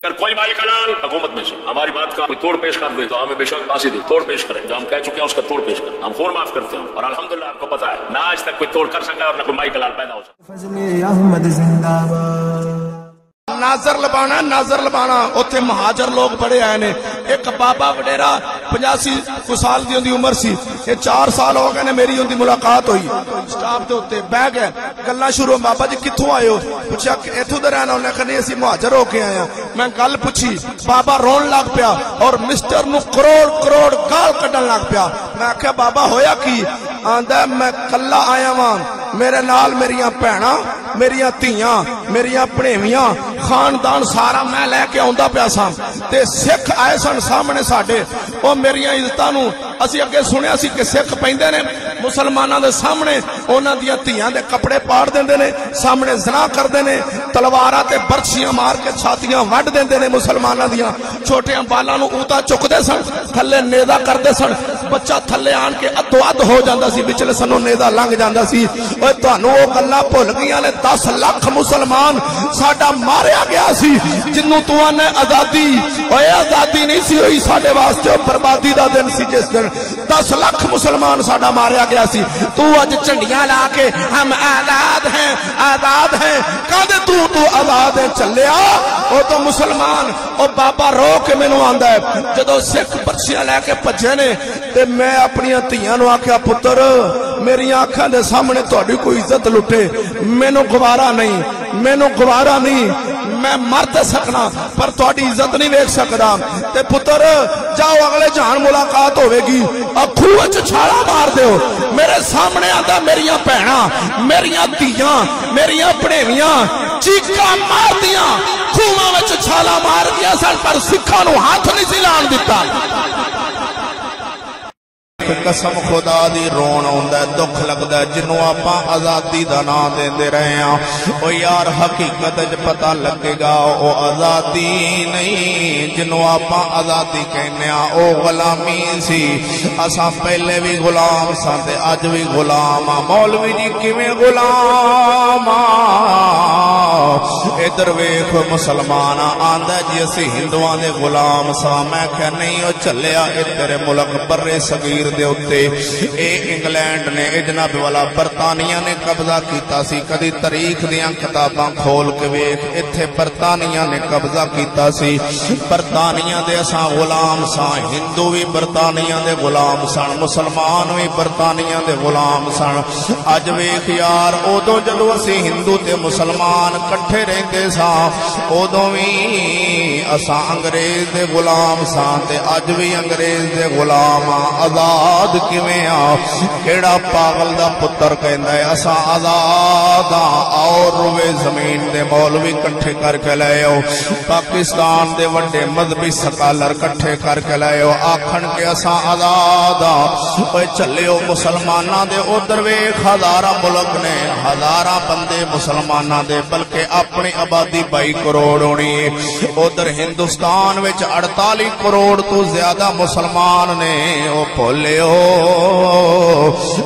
اگر کوئی مالک حلال حکومت میں سے ہماری بات کا کوئی توڑ پیش کر دے تو ہمیں بے شک پاسی دے توڑ پیش کریں، جو ہم کہہ چکے ہیں اس کا توڑ پیش کریں، ہم خون معاف کرتے ہیں اور الحمدللہ آپ کو پتا ہے نہ آج تک کوئی توڑ کر سکا اور نہ کوئی مالک حلال پیدا ہو سکا۔ فضل احمد زندہ باد۔ ناظر لبانا اتنے مہاجر لوگ بڑے آئے نے۔ ایک بابا وڈیرا 85 سال دی ہوندی عمر سی، یہ 4 سال ہو گئے نے میری ہوندی ملاقات ہوئی، سٹاپ دے اوتے بہ گئے، گلاں شروع، بابا جی کتھوں آئے ہو؟ پوچھا کہ ایتھوں دے رہنا؟ انہاں کہا نہیں اسی مہاجر ہو کے آئے ہیں۔ میں گل پوچھی، بابا رون لگ پیا اور مسٹر نو کروڑ گال کڈن لگ پیا۔ میں آکھیا بابا ہویا کی؟ آندا میں کلا آیا واں، میرے نال میریاں بھیناں، میریاں دھیاں، میریاں بھنیویاں، خاندان سارا میں لے کے آندا پیا سا تے سکھ آئے سن سامنے ساڈے، او میریاں عزتاں نو اسی اگے سنیا سی کہ سکھ پیندے نے مسلماناں دے سامنے انہاں دیاں دھیاں دے کپڑے پاڑ دیندے نے، سامنے زنا کردے نے، تلواراں تے برچیاں مار کے چھاتیاں وڈ دیندے نے مسلماناں دیاں، چھوٹیاں بالاں نو اوتا چکدے سن، تھلے نیزا کردے سن، بچہ تھلے آن کے ادو اد ہو جاندا سی، وچلے سنوں نیزا لنگ جاندا سی۔ اوے تانوں او گلاں بھل گئیاں نے، 10 لاکھ مسلمان ساڈا ماریا گیا سی جنوں تو آنے آزادی، اوے آزادی نہیں سی ہوئی ساڈے واسطے، بربادی دا دن سی جس دن 10 لاکھ مسلمان ساڈا ماریا گیا سی۔ تو اج جھنڈیاں لا کے ہم آزاد ہیں کہندے تو آزاد ہے چلیا، او تو مسلمان۔ او بابا رو کے مینوں آندا ہے جدوں سکھ برچیاں لے کے بھجے نے تے میں اپنی دھیاں نو آکھیا پتر میری آنکھاں دے سامنے تہاڈی کوئی عزت لٹے مینوں گوارا نہیں، میں مر تے سکنا پر تہاڈی عزت نہیں ویکھ سکدا، تے پتر جاؤ اگلے جہان ملاقات ہوے گی، کھوہ وچ چھالا مار دیو۔ میرے سامنے آندا میریاں بھیناں، میریاں دھیاں، میریاں بھنیویاں چیخاں مار دیاں، کھوہ وچ چھالا مار دیا سن پر سکھاں نو ہاتھ نہیں سی لان دتا۔ قسم خدا دی رون آندا ہے، دکھ لگدا ہے جنوں آپاں آزادی دا نام دیندے رہے ہاں، او یار حقیقت وچ پتہ لگے گا او آزادی نہیں، جنوں آپاں آزادی کہنے ہاں او غلامی سی۔ اساں پہلے بھی غلام ساں تے اج بھی غلام ہاں۔ مولوی جی کیویں غلام ہاں؟ ادھر ویکھ مسلمان آندا جی اسی ہندوؤں دے غلام ساں۔ میں کہ نہیں او چلیا اے تیرے ملک برے صغیر دے اتے اے انگلینڈ نے اے جناب والا برطانیہ نے قبضہ کیتا سی، کدی تاریخ دیاں کتاباں کھول کے ویکھ ایتھے برطانیہ نے قبضہ کیتا سی، برطانیہ دے اساں غلام ساں، ہندو بھی برطانیہ دے غلام سن، مسلمان بھی برطانیہ دے غلام سن۔ اج ویکھ یار اودوں جدوں اسی ہندو تے مسلمان کٹھے رہندے ساں اودوں وی اساں انگریز دے غلام ساں تے اج بھی انگریز دے غلام آں۔ آزاد کیویں آ؟ کیڑا پاگل دا پتر کہندا ہے اساں آزاد ہاں؟ اور روے زمین دے مولوی کٹھے کر کے لے آؤ، پاکستان دے وڈے مذہبی سکالر کٹھے کر کے لے آؤ، آکھن کے اساں آزاد ہاں۔ اوے چلیو مسلماناں دے ادھر ویکھ ہزاراں ملک نے، ہزاراں بندے مسلماناں دے، بلکہ اپنی آبادی 22 کروڑ ہونی، ادھر ہندوستان وچ 48 کروڑ تو زیادہ مسلمان نے۔ او بھولیو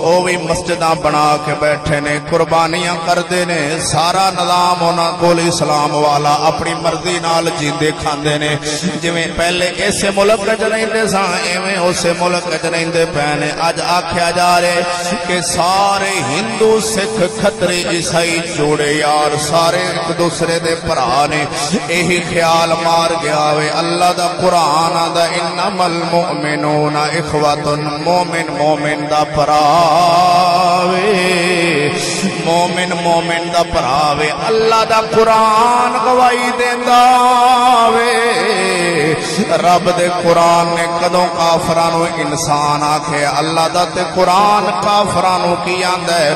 او بھی مسجداں بنا کے بیٹھے نے، قربانیاں کردے نے، سارا نظام انہاں کول اسلام والا، اپنی مرضی نال جیندے کھاندے نے، جویں پہلے اسے ملک وچ رہندے سن ایویں اسے ملک وچ رہندے پے نے۔ اج آکھیا جا رہے کہ سارے ہندو سکھ کھتری عیسائی جوڑے یار سارے ایک دوسرے دے بھرا نے، یہی خیال مار گیا وے۔ اللہ دا قرآن آندا انما المؤمنون اخوۃ، مومن دا بھراوے، مومن دا بھراوے۔ اللہ دا قرآن گواہی دیندا وے، رب دے قرآن نے کدوں کافراں نو انسان آکھے؟ اللہ دا تے قرآن کافراں نو کی آندا ہے؟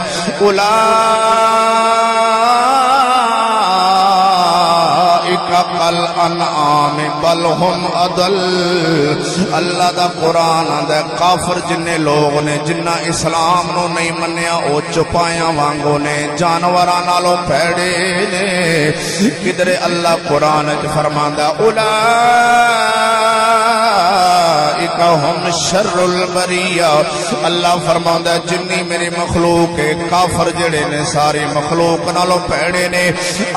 کل انعام بل ہم اضل۔ اللہ دا قرآن آندا کافر جننے لوگ نے جنہ اسلام نو نہیں منیا او چپایاں وانگو نے، جانوراں نالوں پیڑے نے۔ کدھر اللہ قرآن وچ فرماندا ہم شر البریہ. اللہ فرماؤندا جنی میری مخلوق ہے کافر جڑے نے ساری مخلوق نالوں پیڑے نے.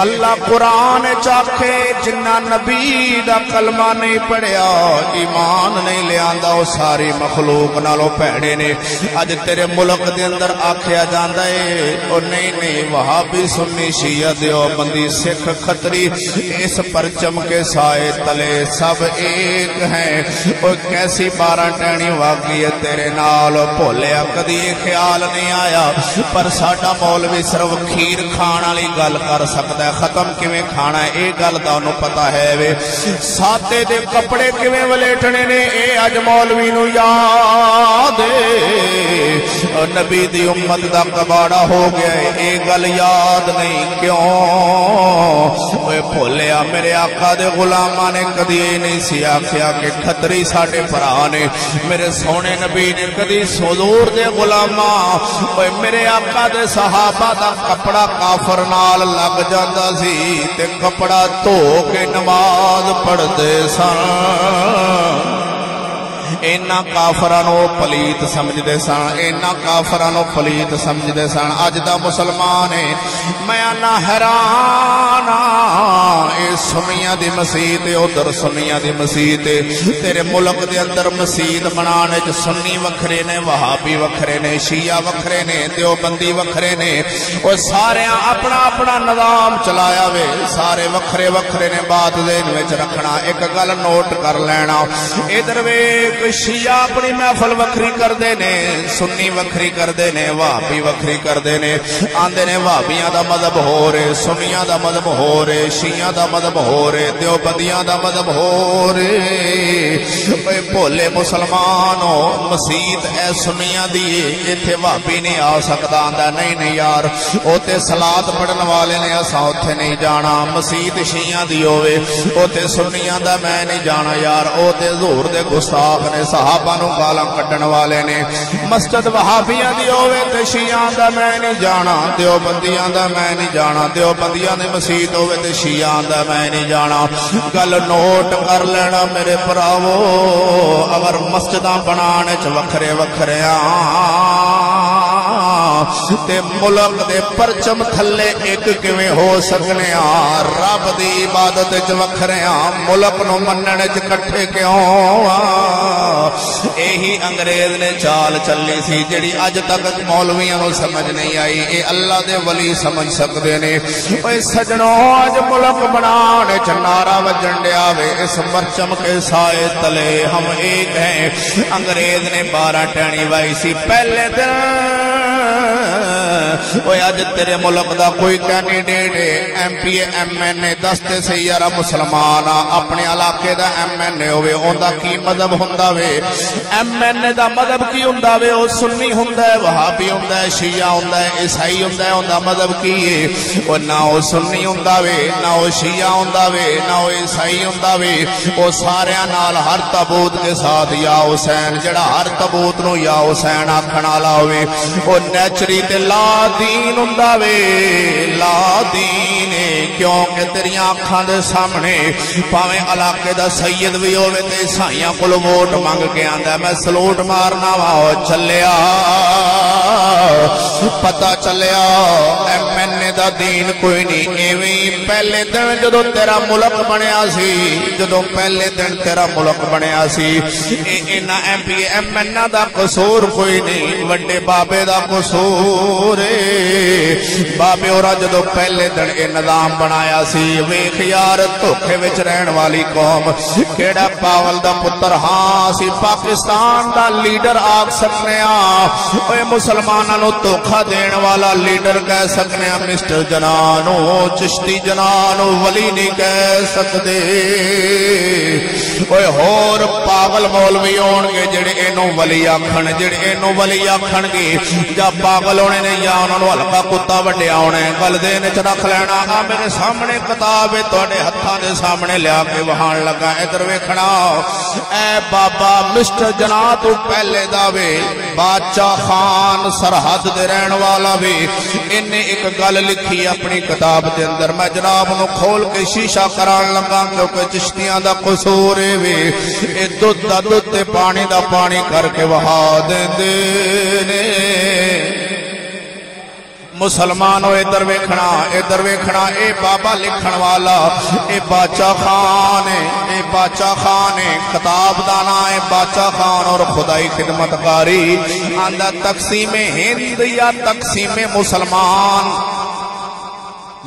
اللہ قرآن چاکھے جنہ نبی دا کلمہ نہیں پڑھیا ایمان نہیں لیاندا وہ ساری مخلوق نالوں پیڑے نے. اج تیرے ملک دے اندر آکھیا جاندا ہے او نہیں وہابی سنی شیعہ دیوبندی سکھ کھتری اس پرچم کے سائے تلے سب ایک ہیں. او کیسی 12 ٹہنی واقعی ہے تیرے نال بھولیا کدی خیال نہیں آیا. پر ساڈا مولوی صرف کھیر کھان والی گل کر سکتا ہے ختم کیویں کھانا ہے اے گل دا انہوں پتہ ہے وے. سادے دے کپڑے کیویں ولیٹنے نے اے اج مولوی نو یاد ہے. اور نبی دی امت دا کباڑا ہو گیا ہے اے گل یاد نہیں کیوں. اوے بھولیا میرے آقا دے غلاماں نے کدی نہیں سی آکھیا کہ کھتری ساڈے بھرا نے. میرے سونے نبی نے کدی حضور دے غلاماں اوے میرے آقا دے صحابہ دا کپڑا کافر نال لگ جاندا سی تے کپڑا دھو کے نماز پڑھدے سن. اینا کافرانو پلیت سمجھدے سن اینا کافرانو پلیت سمجھدے سن. اج دا مسلمان ہے میں آنا حیران اے سنیاں دی مسجد ادھر سنیاں دی مسجد تیرے ملک دے اندر مسجد بنانے چ سنی وکھرے نے وہابی وکھرے نے شیعہ وکھرے نے دیوبندی وکھرے نے. او سارے اپنا اپنا نظام چلایا وے سارے وکھرے وکھرے نے. بات ذہن وچ رکھنا ایک گل نوٹ کر لینا ادھر ویکھ شیعہ اپنی محفل وکھری کردے نے سنی وکھری کردے نے وہابی وکھری کردے نے. آندے نے وہابیاں دا مذہب ہو رہے سنیاں دا مذہب ہو رہے شیعہ دا مذہب ہو رہے دیوبندیاں دا مذہب ہو رہے. اے بھولے مسلمانو مسجد اے سنیاں دی ایتھے وہابی نہیں آ سکدا. آندا نہیں یار او تے صلات پڑھن والے نے اساں اوتھے نہیں جانا. مسجد شیعہ دی ہوے او تے سنیاں دا میں نہیں جانا یار او تے حضور دے گستاخ نے صحابہ نو گالاں کڈن والے نے. مسجد وہابیاں دی ہوے تے شیعہ دا میں نہیں جانا دیوبندیاں دا میں نہیں جانا دیوبندیاں دی مسجد ہوے تے شیعہ دا میں نہیں جانا. گل نوٹ کر لینا میرے بھراوو اگر مسجداں بنانے چ وکھرے وکھرے تے ملک دے پرچم تھلے ایک کیویں ہو سکنے رب دی عبادت چ وکھرے ملک نو مننے چ کٹھے کیوں. یہی انگریز نے چال چلی سی جڑی اج تک مولویاں نو سمجھ نہیں آئی اے اللہ دے ولی سمجھ سکدے نے. اوے سجنوں اج ملک بنانے چ نعرہ وجن ڈیا وے اس پرچم کے سائے تلے ہم ایک ہیں. انگریز نے 12 ٹہنی وائی سی پہلے دن. اج تیرے ملک دا کوئی کینڈیڈیٹ ایم پی ایم این اے دستے سے یارا مسلمان اپنے علاقے دا ایم این اے ہوئے اوندا کی مذہب ہوندا وے. ایم این اے دا مذہب کی ہوندا وے او سنی ہوندا ہے وہابی ہوندا ہے شیعہ ہوندا ہے عیسائی ہوندا ہے. اوندا مذہب کی ہے او نہ او سنی ہوندا وے نہ او شیعہ ہوندا وے نہ او عیسائی ہوندا وے. او ساریاں نال ہر تابوت کے ساتھ یا حسین جڑا ہر تابوت نو یا حسین آکھن والا ہوئے او نیچری تے لا دین ہوندا وے. لا دین کیونکہ تیریاں اکھاں دے سامنے پاویں علاقے دا سید وی ہوے تے عیسائیاں کول ووٹ منگ کے آندا میں سلوٹ مارنا وا چلیا پتہ چلیا ایم این اے دا دین کوئی نہیں. ایویں پہلے دن جدوں تیرا ملک بنیا سی جدوں پہلے دن تیرا ملک بنیا سی اینا ایم پی ایم این اے دا قصور کوئی نہیں وڈے بابے دا قصور بابے اورا جدو پہلے دن اے نظام بنایا سی. ویکھ یار دھوکھے وچ رہن والی قوم کیڑا پاول دا پتر ہاں سی پاکستان دا لیڈر آکھ سکنے اوے مسلماناں نو دھوکھا دین والا لیڈر کہہ سکنے مسٹر جنانو چشتی جنانو ولی نہیں کہہ سکدے. اوے ہور پاگل مولوی ہون گے جڑے اینو ولی آکھن جڑے اینو ولی آکھن گے جا پاگل ہونے نے یا انہوں نے ہلکا کتا وڈیا ہونا ہے گل دے نے چ رکھ لینا آ میرے سامنے کتاب ہے تواڈے ہتھاں دے سامنے لیا کے وہان لگا ادھر ویکھنا اے بابا مسٹر جناح تو پہلے دا وے بادشاہ خان سرحد دے رہن والا وے انہیں ایک گل لکھی اپنی کتاب دے اندر میں جناب نو کھول کے شیشہ کران لگا کیونکہ چشتیاں دا قصور ہے وے اے دودھ دا دودھ تے پانی دا پانی کر کے وہا دیندے نے مسلمانوں ادھر ویکھنا اے بابا لکھن والا اے بادشاہ خان ہے خطاب دانا ہے بادشاہ خان اور خدائی خدمتکاری آندہ تقسیم ہند یا تقسیم مسلمان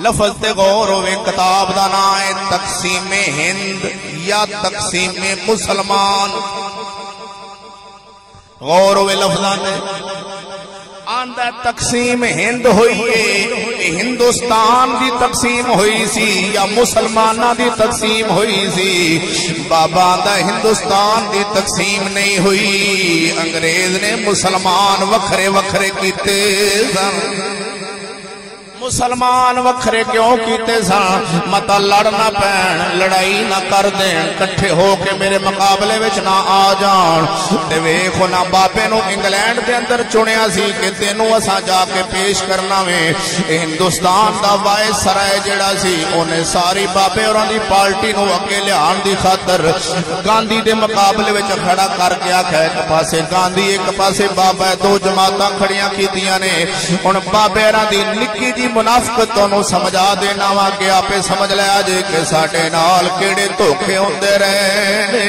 لفظ تے غور ہوئے کتاب دانا ہے تقسیم ہند یا تقسیم مسلمان غور ہوئے لفظاں نے آندہ تقسیم ہند ہوئی ہے ہندوستان دی تقسیم ہوئی سی یا مسلمانہ دی تقسیم ہوئی سی بابا آندہ ہندوستان دی تقسیم نہیں ہوئی انگریز نے مسلمان وکھرے وکھرے کیتے سن مسلمان وکھرے کیوں کیتے سن متا لڑنا پین لڑائی نہ کر دین کٹھے ہو کے میرے مقابلے وچ نہ آ جان تے ویکھو نہ بابے نو انگلینڈ دے اندر چنیا سی کہ تینوں اساں جا کے پیش کرنا وے ہندوستان دا وائس سرائے جڑا سی اونے ساری بابے اوراں دی پارٹی نو اگے لیان دی خاطر گاندھی دے مقابلے وچ کھڑا کر کے آکھیا ایک پاسے گاندھی ایک پاسے بابا دو جماعتاں کھڑیاں کیتیاں نے ہن بابے راں دی نکی جی منافقت تو سمجھا دینا وا کہ آپے سمجھ لیا جے کہ ساڈے نال کیڑے دھوکے ہوندے رہے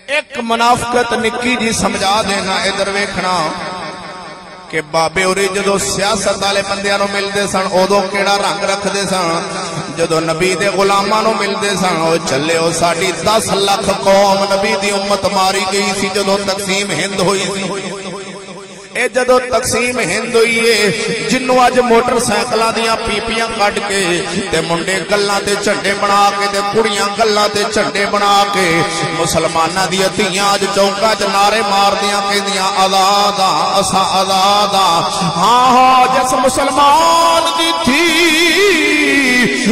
ایک منافقت نکی جی سمجھا دینا ادھر ویکھنا کہ بابے اوری جدو سیاست والے بندیاں نو ملدے سن اودوں کیڑا رنگ رکھدے سن جدو نبی دے غلاماں نو ملدے سن او چلے او ساڈی 10 لاکھ قوم نبی دی امت ماری گئی سی جدو تقسیم ہند ہوئی سی اے جدو تقسیم ہند ہوئی ہے جنوں اج موٹر سائیکلاں دیاں پیپیاں کٹ کے تے منڈے گلاں تے جھنڈے بنا کے تے کڑیاں گلاں تے جھنڈے بنا کے مسلماناں دی دھیاں اج چوکاں چ نعرے ماردیاں کہندیاں آزاد اساں آزاد ہاں ہاں جس مسلمان دی تھی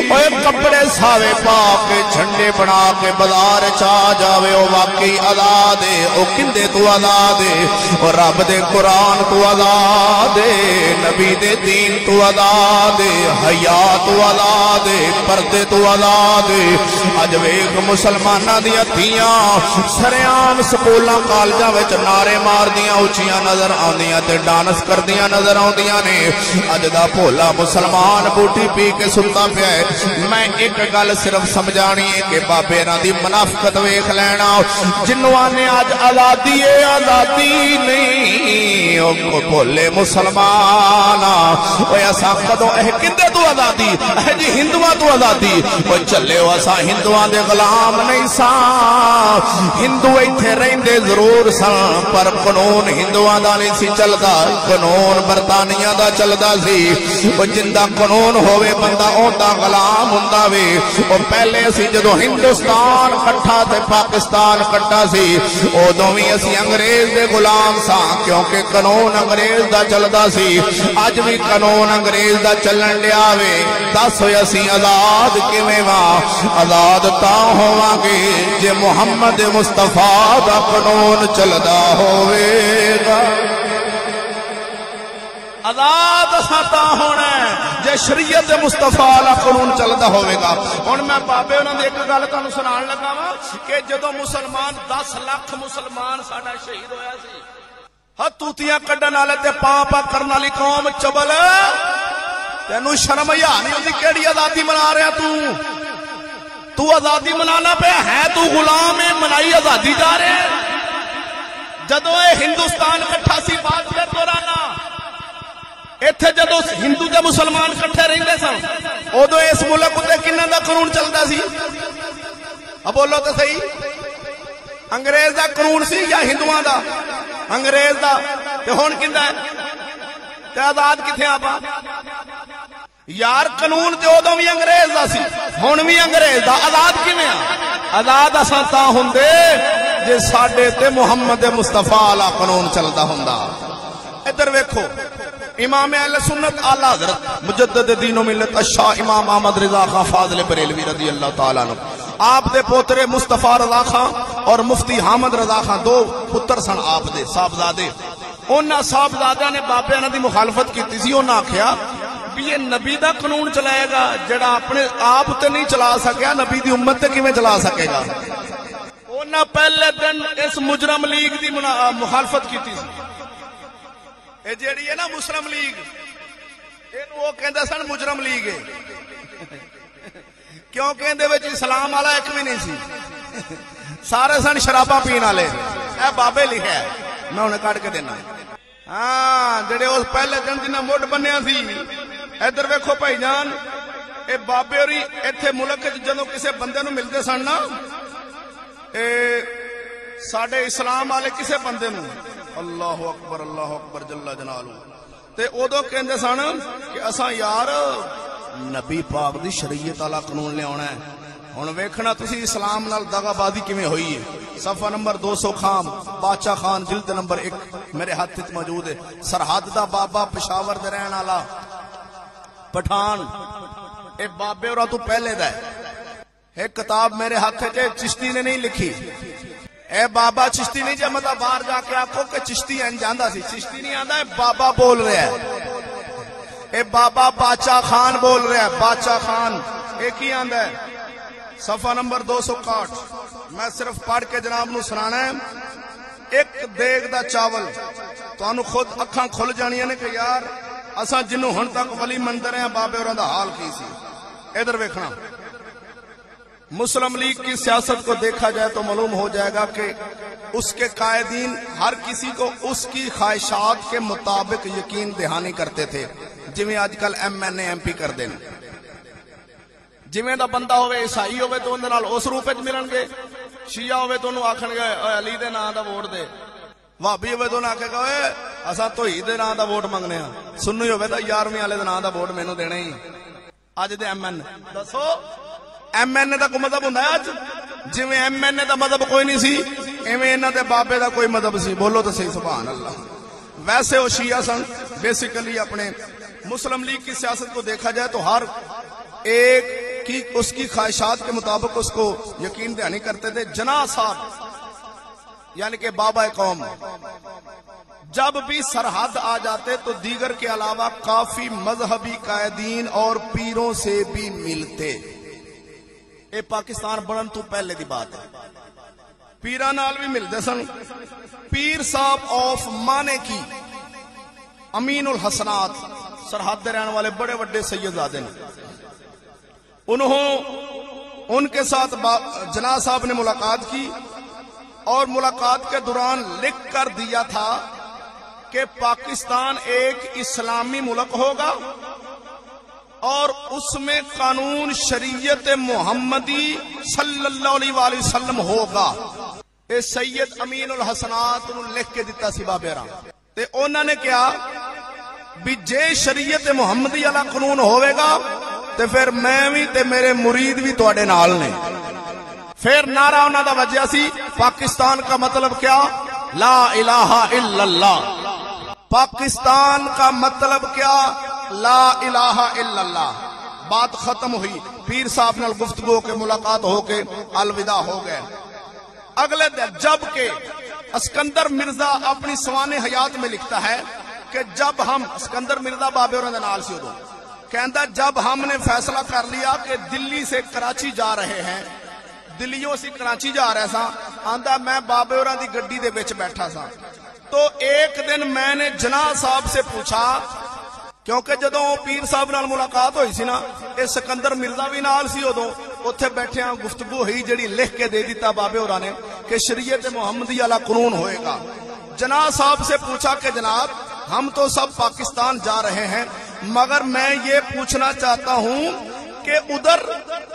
اوے کپڑے ساوے پا کے جھنڈے بنا کے بازار چا جاوے او واقعی آزاد ہے او کندے تو آزاد ہے او رب دے قرآن تو آزاد ہے نبی دے دین تو آزاد ہے حیا تو آزاد ہے پردے تو آزاد ہے اج ویکھ مسلماناں دیاں دھیاں سریام سکولاں کالجاں وچ نعرے ماردیاں اونچیاں نظر آندیاں تے ڈانس کردیاں نظر آندیاں نے اج دا بھولا مسلمان بوٹی پی کے ستا پیا ہے میں ایک گل صرف سمجھانی ہے کہ بابے راں دی منافقت ویکھ لینا جنوں آنے اج آزادی ہے آزادی نہیں بھولے مسلمان اوے اساں کدوں اے کدے تو آزادی اے جی ہندواں تو آزادی او چلے او اساں ہندواں دے غلام نہیں ساں ہندو ایتھے رہندے ضرور سن پر قانون ہندواں دا نہیں سی چلدا قانون برطانیہ دا چلدا سی او جندا قانون ہوے بندہ اوندا غلام ہوندا وے او پہلے اسی جدوں ہندوستان کٹھا تے پاکستان کٹھا سی اودوں وی اسی انگریز دے غلام ساں کیونکہ قانون انگریز دا چلدا سی اج بھی قانون انگریز دا چلن لیا وے دس ہوئے اسی آزاد کیویں واں آزاد تاں ہوواں گے جے محمد مصطفیٰ دا قانون چلدا ہوے گا آزاد ساتا ہونا ہے جے شریعت مصطفیٰ دا قانون چلدا ہوے گا ہن میں بابے انہاں دی ایک گل تانوں سنان لگا وا کہ جدوں مسلمان 10 لاکھ مسلمان ساڈا شہید ہویا سی توتیاں کڈن والے تے پاپا کرن والی قوم چبل تینوں شرم یا نہیں ہوندی کیڑی آزادی منا رہا تو آزادی منانا پہ ہے تو غلام ہے منائی آزادی جا رہے جدوں اے ہندوستان کٹھا سی بات پہ دورانا ایتھے جدوں ہندو تے مسلمان کٹھے رہندے سن اودوں اس ملک تے کناں دا قانون چلدا سی اب بولو تے صحیح انگریز دا قانون سی یا ہندوؤں دا انگریز دا تے ہن کیندا ہے تے آزاد کتھے آپا یار قانون تے اودوں وی انگریز دا سی ہن وی انگریز دا آزاد کیویں آ آزاد اساں تاں ہوندے جے ساڈے تے محمد مصطفیٰ والا قانون چلدا ہوندا۔ ادھر ویکھو امام اہل سنت اعلی حضرت مجدد دین و ملت الشاہ امام احمد رضا خان فاضل بریلوی رضی اللہ تعالیٰ عنہ، آپ دے پوترے مصطفیٰ رضا خان اور مفتی حامد رضا خان دو پتر سن آپ دے صاحبزادے۔ انہاں صاحبزادیاں نے بابے انہاں دی مخالفت کیتی سی، انہاں آکھیا بھی یہ نبی دا قانون چلائے گا جڑا اپنے آپ تے نہیں چلا سکیا، نبی دی امت تے کیویں چلا سکے گا؟ انہاں پہلے دن اس مجرم لیگ دی مخالفت کیتی سی۔ اے جیڑی ہے نا مسلم لیگ، اینو وہ کہندے سن مجرم لیگ ہے، کیونکہ اندے وچ اسلام والا ایک بھی نہیں سی، سارے سن شراباں پین والے۔ اے بابے لکھیا ہے، میں انہیں کٹ کے دینا۔ ہاں جڑے اس پہلے دن جنہاں مڈ بنیا سی، ادھر ویکھو بھائی جان، اے بابے ہوری ایتھے ملک جدوں کسے بندے نو ملدے سن نا، اے ساڈے اسلام والے کسے بندے نو اللہ اکبر جل جلالہ تے ادو کہندے سن کہ اساں یار نبی پاک دی شریعت والا قانون لے آنا ہے۔ ہن ویکھنا تسی اسلام نال دغا بازی کیویں ہوئی ہے۔ صفحہ نمبر 200 خام بادشاہ خان جلد نمبر 1 میرے ہاتھ وچ موجود ہے۔ سرحد دا بابا پشاور دے رہن والا پٹھان، اے بابے ہوراں تو پہلے دا ہے۔ ایک کتاب میرے ہاتھ وچ چشتی نے نہیں لکھی، اے بابا چشتی نہیں جب مطلب باہر جا کے آکھو کہ چشتی این جاندا سی، چشتی نہیں آندا، اے بابا بول رہا ہے، اے بابا بادشاہ خان بول رہا ہے، بادشاہ خان ایک ہی آندا ہے۔ صفحہ نمبر 261 میں صرف پڑھ کے جناب نو سنانا ہے۔ ایک دیگ دا چاول تانوں خود اکھاں کھل جانیاں نے کہ یار اساں جنوں ہن تک ولی مندر ہیں بابے ہوراں دا حال کی سی۔ ادھر ویکھنا، مسلم لیگ کی سیاست کو دیکھا جائے تو معلوم ہو جائے گا کہ اس کے قائدین ہر کسی کو اس کی خواہشات کے مطابق یقین دہانی کرتے تھے، جویں آج کل M N A M P کر دیں۔ جویں دا بندہ ہوئے عیسائی ہوئے تو اندر نال اس روپ وچ ملن گے، شیعہ ہوئے تو انہوں آکھن گے علی دے نام دا ووٹ دے، وہابی ہوئے تو انہوں آکھے گا اوے اساں توحید دے نام دا ووٹ منگنے ہاں، سنی ہوئے تو 11ویں والے دے نام دا ووٹ مینوں دینا ہی۔ اج دے ایم این اے دسو ایم این اے دا کوئی مذہب ہوندا ہے؟ اج جویں ایم این اے دا مذہب کوئی نہیں سی، ایویں انہاں دے بابے دا کوئی مذہب سی۔ بولو تو صحیح سبحان اللہ۔ ویسے وہ شیعہ سن، بیسیکلی اپنے مسلم لیگ کی سیاست کو دیکھا جائے تو ہر ایک کی اس کی خواہشات کے مطابق اس کو یقین دہانی کرتے تھے۔ جناح صاحب یعنی کہ بابا قوم جب بھی سرحد آ جاتے تو دیگر کے علاوہ کافی مذہبی قائدین اور پیروں سے بھی ملتے۔ اے پاکستان بنن تو پہلے دی بات ہے، پیران نال بھی ملتے سن۔ پیر صاحب آف مانے کی امین الحسنات سرحد دے رہنے والے بڑے بڑے سیدزادے نے، ان کے ساتھ جناح صاحب نے ملاقات کی اور ملاقات کے دوران لکھ کر دیا تھا کہ پاکستان ایک اسلامی ملک ہوگا اور اس میں قانون شریعت محمدی صلی اللہ علیہ وآلہ وسلم ہوگا۔ اے سید امین الحسنات انہوں لکھ کے دیتا سی بابے راں تے انہوں نے کیا بھی جے شریعت محمدی والا قانون ہوئے گا تے پھر میں بھی تے میرے مرید بھی تواڈے نال نے۔ پھر نعرہ انہاں دا وجہ سی پاکستان کا مطلب کیا؟ لا الہ الا اللہ۔ پاکستان کا مطلب کیا؟ لا الہ الا اللہ۔ بات ختم ہوئی، پیر صاحب نال گفتگو کے ملاقات ہو کے الوداع ہو گئے۔ اگلے دن جب کہ اسکندر مرزا اپنی سوانح حیات میں لکھتا ہے کہ جب ہم اسکندر مرزا بابے اور نال سی ادو کہندا جب ہم نے فیصلہ کر لیا کہ دلی سے کراچی جا رہے ہیں، دلیوں سے کراچی جا رہے سا، آندا میں بابے اور دی گڈی دے وچ بیٹھا سا تو ایک دن میں نے جناح صاحب سے پوچھا، کیونکہ جدوں پیر صاحب نال ملاقات ہوئی سی نا، اے سکندر مرزا بھی نال سی ادو، اوتھے بیٹھے ہاں گفتگو ہوئی جڑی لکھ کے دے دیتا بابے ہوراں نے کہ شریعت محمدی والا قانون ہوئے گا۔ جناح صاحب سے پوچھا کہ جناب ہم تو سب پاکستان جا رہے ہیں، مگر میں یہ پوچھنا چاہتا ہوں کہ ادھر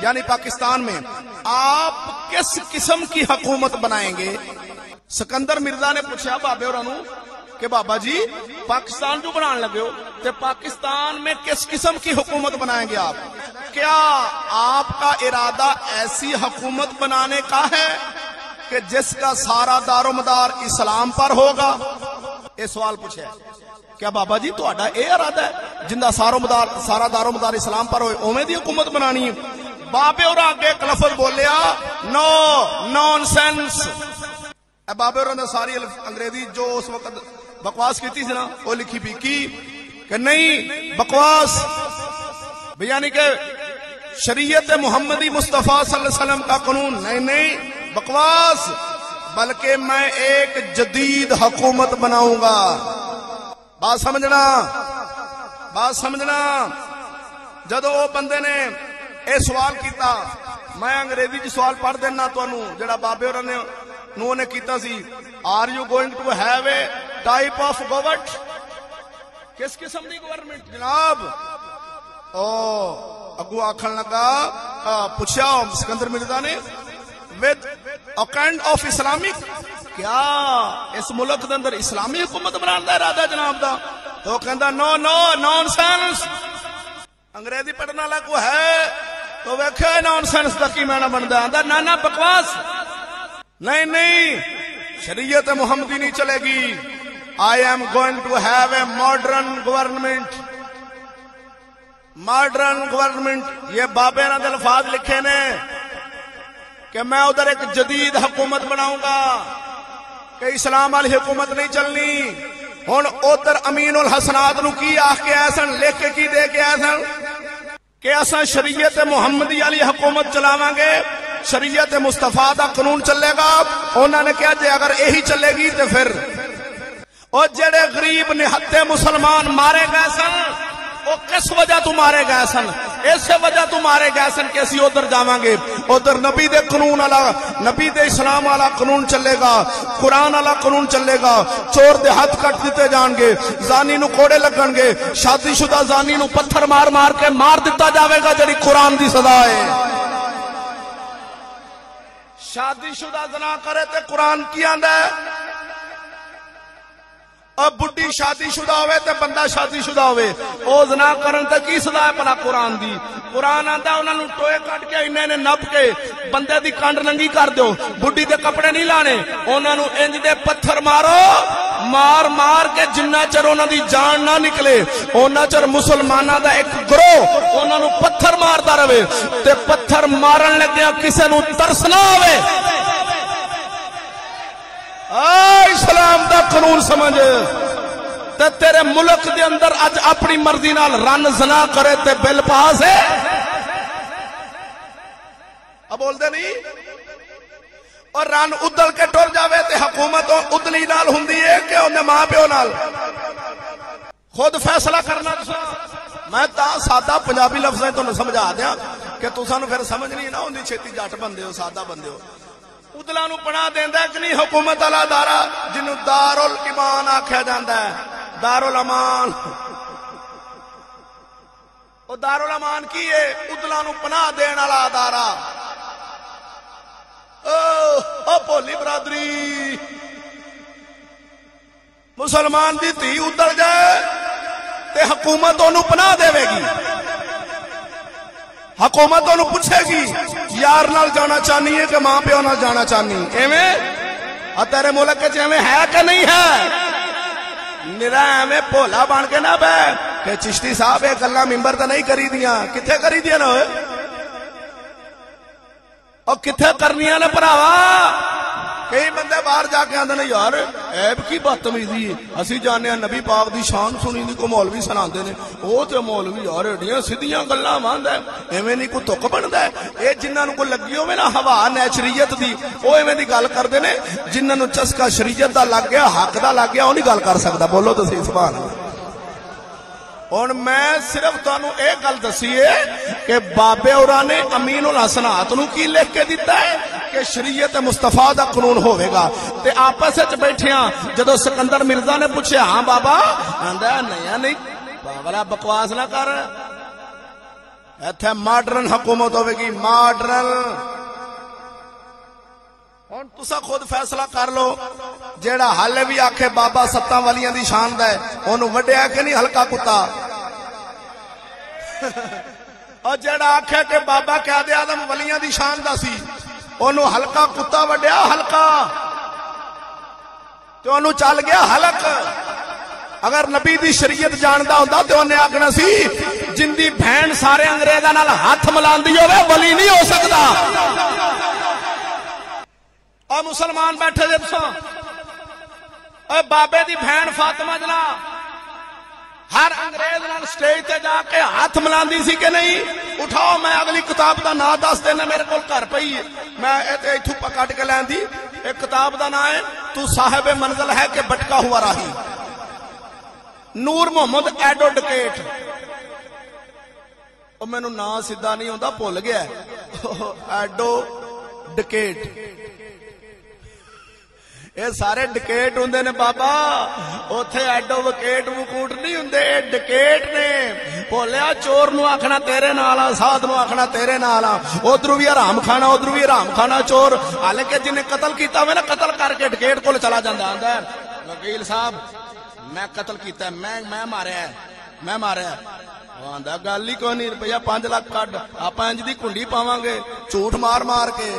یعنی پاکستان میں آپ کس قسم کی حکومت بنائیں گے؟ سکندر مرزا نے پوچھا بابے ہوراں نوں کہ بابا جی پاکستان جو بنان لگے ہو تے پاکستان میں کس قسم کی حکومت بنائیں گے آپ؟ کیا آپ کا ارادہ ایسی حکومت بنانے کا ہے کہ جس کا سارا دار و مدار اسلام پر ہوگا. یہ سوال پوچھا ہے کیا بابا جی تہاڈا یہ ارادہ ہے جندا سارا دار و مدار اسلام پر ہوئے اوویں دی حکومت بنانی ہے؟ بابے اور اگے ایک لفظ بولیا نو نان سینس. بابے اور نے ساری انگریزی جو اس وقت بکواس کی تھی نا وہ لکھی بھی کی کہ نہیں بکواس یعنی کہ شریعت محمدی مصطفیٰ صلی اللہ علیہ وسلم کا قانون نہیں بکواس، بلکہ میں ایک جدید حکومت بناؤں گا. بات سمجھنا جدو وہ بندے نے اے سوال کیتا میں انگریزی جی سوال پڑھ دینا تانوں جڑا بابے اور نے کیتا سی are you going to have a type of government. کس قسم دی گورنمنٹ جناب؟ اگو آکھن لگا پوچھا سکندر مرزا نے with a kind of Islamic, کیا اس ملک دے اندر اسلامی حکومت بنانے دا ارادہ جناب دا؟ تو کہندا نو نو نان سینس. انگریزی پڑھنے والا کو ہے تو ویکھے نان سینس دا کی معنی بندا؟ آندا نا بکواس نہیں شریعت محمدی نہیں چلے گی. I am going to have a modern government. یہ بابے نے الفاظ لکھے نے کہ میں ادھر ایک جدید حکومت بناؤں گا کہ اسلام والی حکومت نہیں چلنی. ہن ادھر امین الحسنات نو کی آخ کے آئے سن، لکھ کے کی دے کے آئے سن کہ اساں شریعت محمدی والی حکومت چلاواں گے، شریعت مصطفیٰ دا قانون چلے گا. انہوں نے کہا جی اگر یہی چلے گی تو پھر اور جڑے غریب نہتے مسلمان مارے گئے سن وہ کس وجہ تو مارے گئے سن؟ اس وجہ تو مارے گئے سن کہ اسی ادھر جاواں گے، ادھر نبی دے قانون والا، نبی دے اسلام والا قانون چلے گا، قرآن والا قانون چلے گا. چور دے ہاتھ کٹ دیتے جان گے، زانی نو کوڑے لگن گے، شادی شدہ زانی نو پتھر مار کے مار دیتا جاوے گا جڑی قرآن دی سزا ہے. شادی شدہ زنا کرے تے قرآن کی آندا ہے، اب بڈی شادی شدہ ہوئے تے بندہ شادی شدہ ہوئے او زنا کرن تے کی سزا ہے پلا قرآن دی؟ قرآن آندا انہاں نوں ٹوئے کٹ کے انہیں نپ کے بندے دی کانڈ ننگی کر دیو، بڈی دے کپڑے نہیں لانے، انہاں نوں انج دے پتھر مارو، مار کے جنہ چر انہاں دی جان نہ نکلے انہاں چر مسلماناں دا ایک گروہ انہاں نوں پتھر ماردا رہے تے پتھر مارن لگیا کسے نوں ترس نہ آوے. اسلام دا قانون سمجھ تے تیرے ملک دے اندر اج اپنی مرضی نال رن زنا کرے تے بل پاس ہے. اب بول دے نہیں اور رن ادل کے ٹر جاوے تے حکومت ادلی نال ہوندی ہے کہ انہیں ماں پیو نال خود فیصلہ کرنا. میں تا سادہ پنجابی لفظیں تو سمجھا دیا کہ تساں نوں پھر سمجھ نہیں نہ ہوندی، چھتی جٹ بندے ہو، سادہ بندے ہو. ادلا نو پناہ دیندا ہے کہ نہیں حکومت والا ادارہ جنوں دارالایمان آکھیا جاندا ہے، دارالامان. او دارالامان کی ہے؟ ادلا نو پناہ دین والا ادارہ. او بولی برادری مسلمان دی تھی ادھر جائے تے حکومت انہوں پناہ دے گی، حکومت انہوں پوچھے گی یار نال جانا چاہنی ہے کہ ماں پیو نال جانا چاہنی ایویں؟ تیرے ملک کے ایویں ہے کہ نہیں ہے؟ میرا ایویں بھولا بن کے نہ بہ کہ چشتی صاحب یہ گلاں ممبر تے نہیں کری دیاں. کتھے کری دیاں نا اور کتھے کرنیاں نے بھراوا؟ کئی بندے باہر جا کے آندے نے یار عیب کی بدتمیزی، اسی جانے نبی پاک دی شان سنی دی کو مولوی سناندے نے، او تے مولوی یار ایڈیاں سیدھیاں گلاں ماندا ہے، ایویں نہیں کوئی تک بندا ہے. اے جنہاں نوں کوئی لگی ہوے نا ہوا نیچریت دی او ایویں دی گل کردے نے، جنہاں نوں چسکا شریعت دا لگ گیا، حق دا لگ گیا، او نہیں گل کر سکدا. بولو تے صحیح سبحان اللہ. اور میں صرف تانوں اے گل دسی ہے کہ بابے اوراں نے امین الحسنات نو کی لکھ کے دیتا ہے کہ شریعت مصطفیٰ دا قانون ہوئے گا. تے آپس وچ بیٹھیاں جدو سکندر مرزا نے پوچھا ہاں بابا، آندا نہیں بابا بکواس نہ کر، ایتھے ماڈرن حکومت ہوے گی، ماڈرن. ہن تساں خود فیصلہ کر لو، جیڑا حالے بھی آکھے بابا ستاں والیاں دی شان دا ہے اونوں وڈیا کہ نہیں ہلکا کتا، اور جیڑا آکھے کہ بابا قائد اعظم ولیاں دی شان دا سی انہوں ہلکا کتا وڈیا ہلکا تو انہوں چل گیا حلق. اگر نبی دی شریعت جاندا ہوندا تے انہیں آکھنا سی جن دی بہن سارے انگریزاں نال ہاتھ ملاندی ہوے ولی نہیں ہو سکدا. اور مسلمان بیٹھے جے تساں اے بابے دی بہن فاطمہ جنا ہر انگریز نال سٹیج تے جا کے ہاتھ ملاندی سی کہ نہیں؟ اٹھاؤ میں اگلی کتاب دا نام دس دینا میرے کول گھر پئی ہے میں ایتھوں کٹ کے لیندی. ایک کتاب دا نام ہے تو صاحب منزل ہے کہ بٹکا ہوا راہی، نور محمد ایڈو ڈکیٹ. او مینوں نام سیدھا نہیں ہوندا بھول گیا ایڈو ڈکیٹ. اے سارے ڈکیٹ ہوندے نے بابا، اوتھے ایڈو وکیٹ وکوٹ نہیں ہوندے، اے ڈکیٹ نے. بولیا چور نو آکھنا تیرے نال آ، ساتھ نو آکھنا تیرے نال آ، ادھروں بھی حرام کھانا ادھروں بھی حرام کھانا چور. حالانکہ جن نے قتل کیتا ہوئے نا قتل کر کے ڈکیٹ کول چلا جاندا آندا ہے وکیل صاحب میں قتل کیتا ہے، میں ماریا ہے، میں ماریا ہے. آندا گل ہی کوئی نہیں، روپیہ 5 لاکھ کڈ آپاں انج دی کنڈی پاواں گے جھوٹ مار مار کے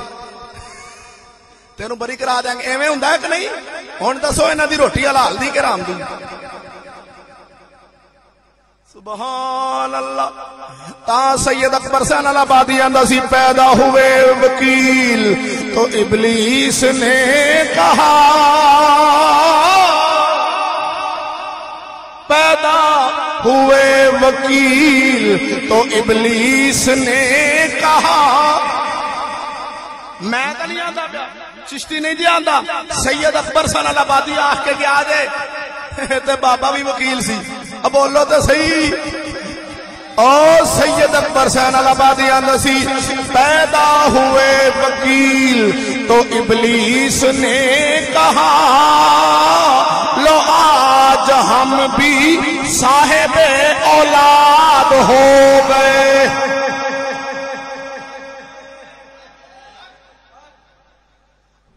تینوں بری کرا دیں گے. ایویں ہوندا ہے کہ نہیں؟ ہن دسو انہاں دی روٹی حلال دی کہ حرام دی؟ سبحان اللہ. تا سید اکبر حسین آبادی آندا سی پیدا ہوئے وکیل تو ابلیس نے کہا، پیدا ہوئے وکیل تو ابلیس نے کہا. میں تو نہیں آندا پیا، چشتی نہیں جی آندا، سید اکبر حسین آبادی آکھ کے گیا جے تے بابا بھی وکیل سی. اب بولو تو صحیح. او سید اکبر حسین آبادی آندا سی پیدا ہوئے وکیل تو ابلیس نے کہا لو آج ہم بھی صاحب اولاد ہو گئے.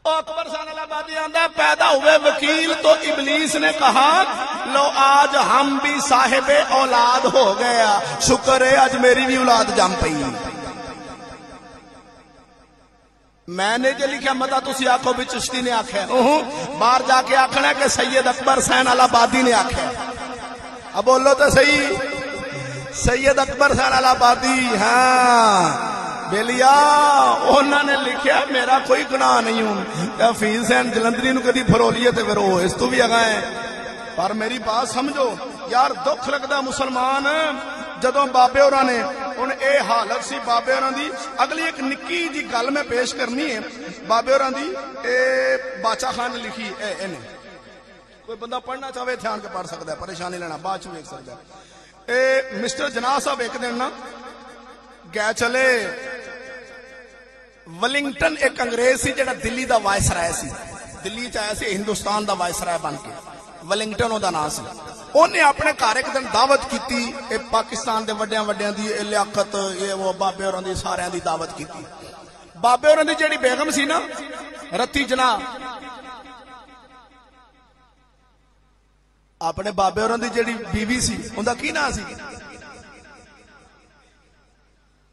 اکبر حسین آبادی آندا پیدا ہوئے وکیل تو ابلیس نے کہا لو آج ہم بھی صاحب اولاد ہو گیا، شکر ہے آج میری بھی اولاد جم پئی. میں نے جو لکھا متا تسی آکھو بھی چشتی نے آکھا، باہر جا کے آکھنا کہ سید اکبر حسین آبادی نے آکھا. اب بولو تو صحیح. سید اکبر حسین آبادی ہاں بیلیا انہوں نے لکھیا میرا کوئی گناہ نہیں ہوں. حفیظ حسین جلندری نو کدی پھرولیے تے پھر وہ اس تو بھی اگا ہے. پر میری بات سمجھو یار، دکھ لگدا مسلمان جدوں بابے ہوراں نے ہن اے حالت سی بابے ہوراں دی. اگلی ایک نکی جی گل میں پیش کرنی ہے بابے ہوراں دی. اے باچا خان نے لکھی، اے نے کوئی بندہ پڑھنا چاہے دھیان کے پڑھ سکتا ہے، پریشانی لینا بعد چ ویکھ سکتا ہے. اے مسٹر جناح صاحب ایک دن نا گئے چلے ولنگٹن، ایک انگریز سی جڑا دلی دا وائسرائے سی، دلی چ آیا سی ہندوستان دا وائسرائے بن کے، ولنگٹن دا نام سی. انہیں اپنے گھر ایک دن دعوت کیتی، اے پاکستان دے وڈیاں وڈیاں دی لیاقت یہ وہ بابے ہوراں دی سارے دی دعوت کیتی. بابے ہوراں دی جڑی بیگم سی نا رتی جناح، اپنے بابے ہوراں دی جڑی بیوی سی اوندا کی نام سی؟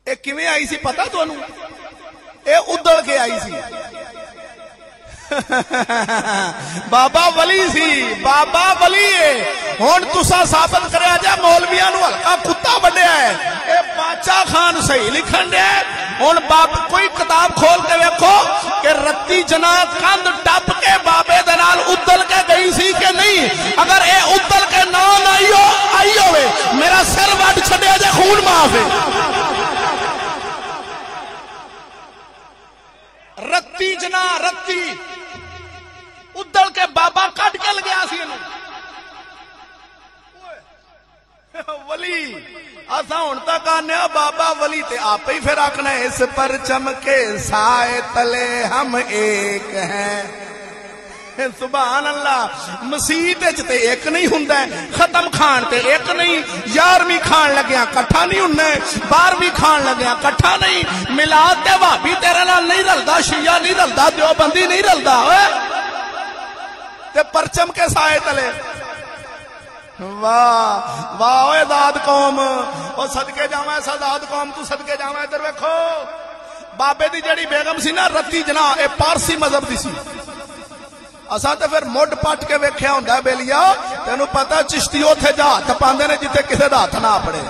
اے کیویں آئی سی پتہ تانوں؟ اے ادڑ کے آئی سی. بابا ولی سی، بابا ولی ہے. ہن تساں ثابت کریا جا مولویاں نو ہلکا کتا وڈیا ہے. اے باچا خان صحیح لکھن دیا. ہن باپ کوئی کتاب کھول کے ویکھو کہ رتی جناح کندھ ٹپ کے بابے دے نال ادل کے گئی سی کہ نہیں. اگر اے ادل کے نام آئی ہوئے میرا سر وڈ چھڈیا جے خون معاف ہے. رتی جناح رتی ادل کے بابا کٹ کے لگیا سی ولی. اساں ہن تک آنے بابا ولی تے آپ ہی پھر آکھنا اس پر چمکے سائے تلے ہم ایک ہیں. سبحان اللہ. مسیت تے ایک نہیں ہوندا، ختم کھان تے ایک نہیں، 11ویں کھان لگیا کٹھا نہیں ہوندا، 12ویں کھان لگیا کٹھا نہیں. میلاد تے بھابی تیرے نال نہیں رلدا، شیعہ نہیں رلدا، دیوبندی نہیں رلدا. اوئے تے پرچم کے سائے تلے. واہ واہ اوے داد قوم، او صدقے جاواں سادات قوم تو صدقے جاواں. ادھر ویکھو بابے دی جڑی بیگم سی نا رتی جنا اے پارسی مذہب دی سی اساں تے پھر مڈ پٹ کے ویکھیا ہوندا ہے بیلیا تینوں پتہ چشتی اوتھے جا ہاتھ پاندے نے جتھے کسے دا ہاتھ نہ پڑے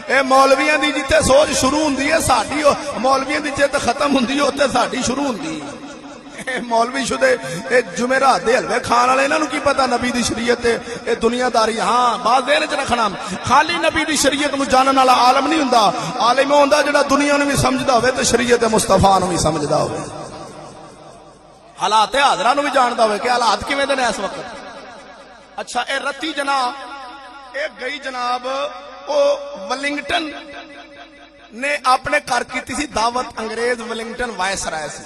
اے مولویاں دی جتھے سوچ شروع ہوندی ہے ساڈی مولویاں دی جتھے ختم ہوندی ہے اوتھے ساڈی شروع ہوندی ہے مولوی شدے اے جمعرات دے حلوے کھان والے انہاں نوں کی پتہ نبی دی شریعت اے دنیا داری ہاں باز ذہن وچ رکھنا خالی نبی دی شریعت نوں جانن والا عالم نہیں ہوندا عالم ہوندا جڑا دنیا نوں بھی سمجھدا ہوے تے شریعت مصطفیٰ نوں بھی سمجھدا ہوے حالات حاضرہ نوں بھی جاندا ہوے کہ حالات کیویں دے نے اس وقت اچھا اے رتی جناب اے گئی جناب او ولنگٹن نے اپنے گھر کیتی سی دعوت انگریز ولنگٹن وائس رائے سی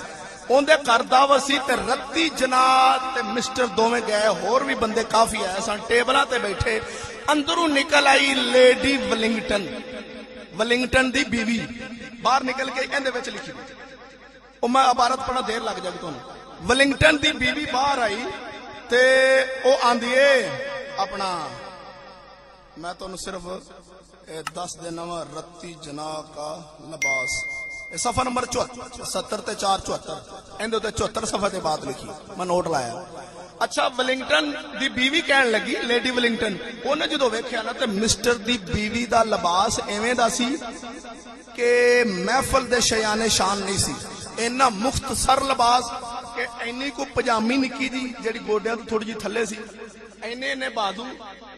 اون دے گھر دعوت سی تے رتی جناب تے مسٹر دوویں گئے ہور بھی بندے کافی آئے سن ٹیبلاں تے بیٹھے اندروں نکل آئی لیڈی ولنگٹن دی بیوی باہر نکل کے ایندے وچ لکھی او میں عبارت پڑھنا دیر لگ جائے تانوں ولنگٹن دی بیوی باہر آئی تے او آندی اے اپنا میں تانوں صرف 10 دینا وا رتی جنا کا لباس صفحہ نمبر 70 تے 474 اندے تے 74 صفحے تے بات لکھی میں نوٹ لایا اچھا ولنگٹن دی بیوی کہن لگی لیڈی ولنگٹن اونے جدوں ویکھیا نا تے مسٹر دی بیوی دا لباس ایویں دا سی کہ محفل دے شیان شان نہیں سی اینا مختصر لباس کہ اینی کو پجامی نکی جی جڑی گوڈیاں تو تھوڑی جی تھلے سی اینے نے بازو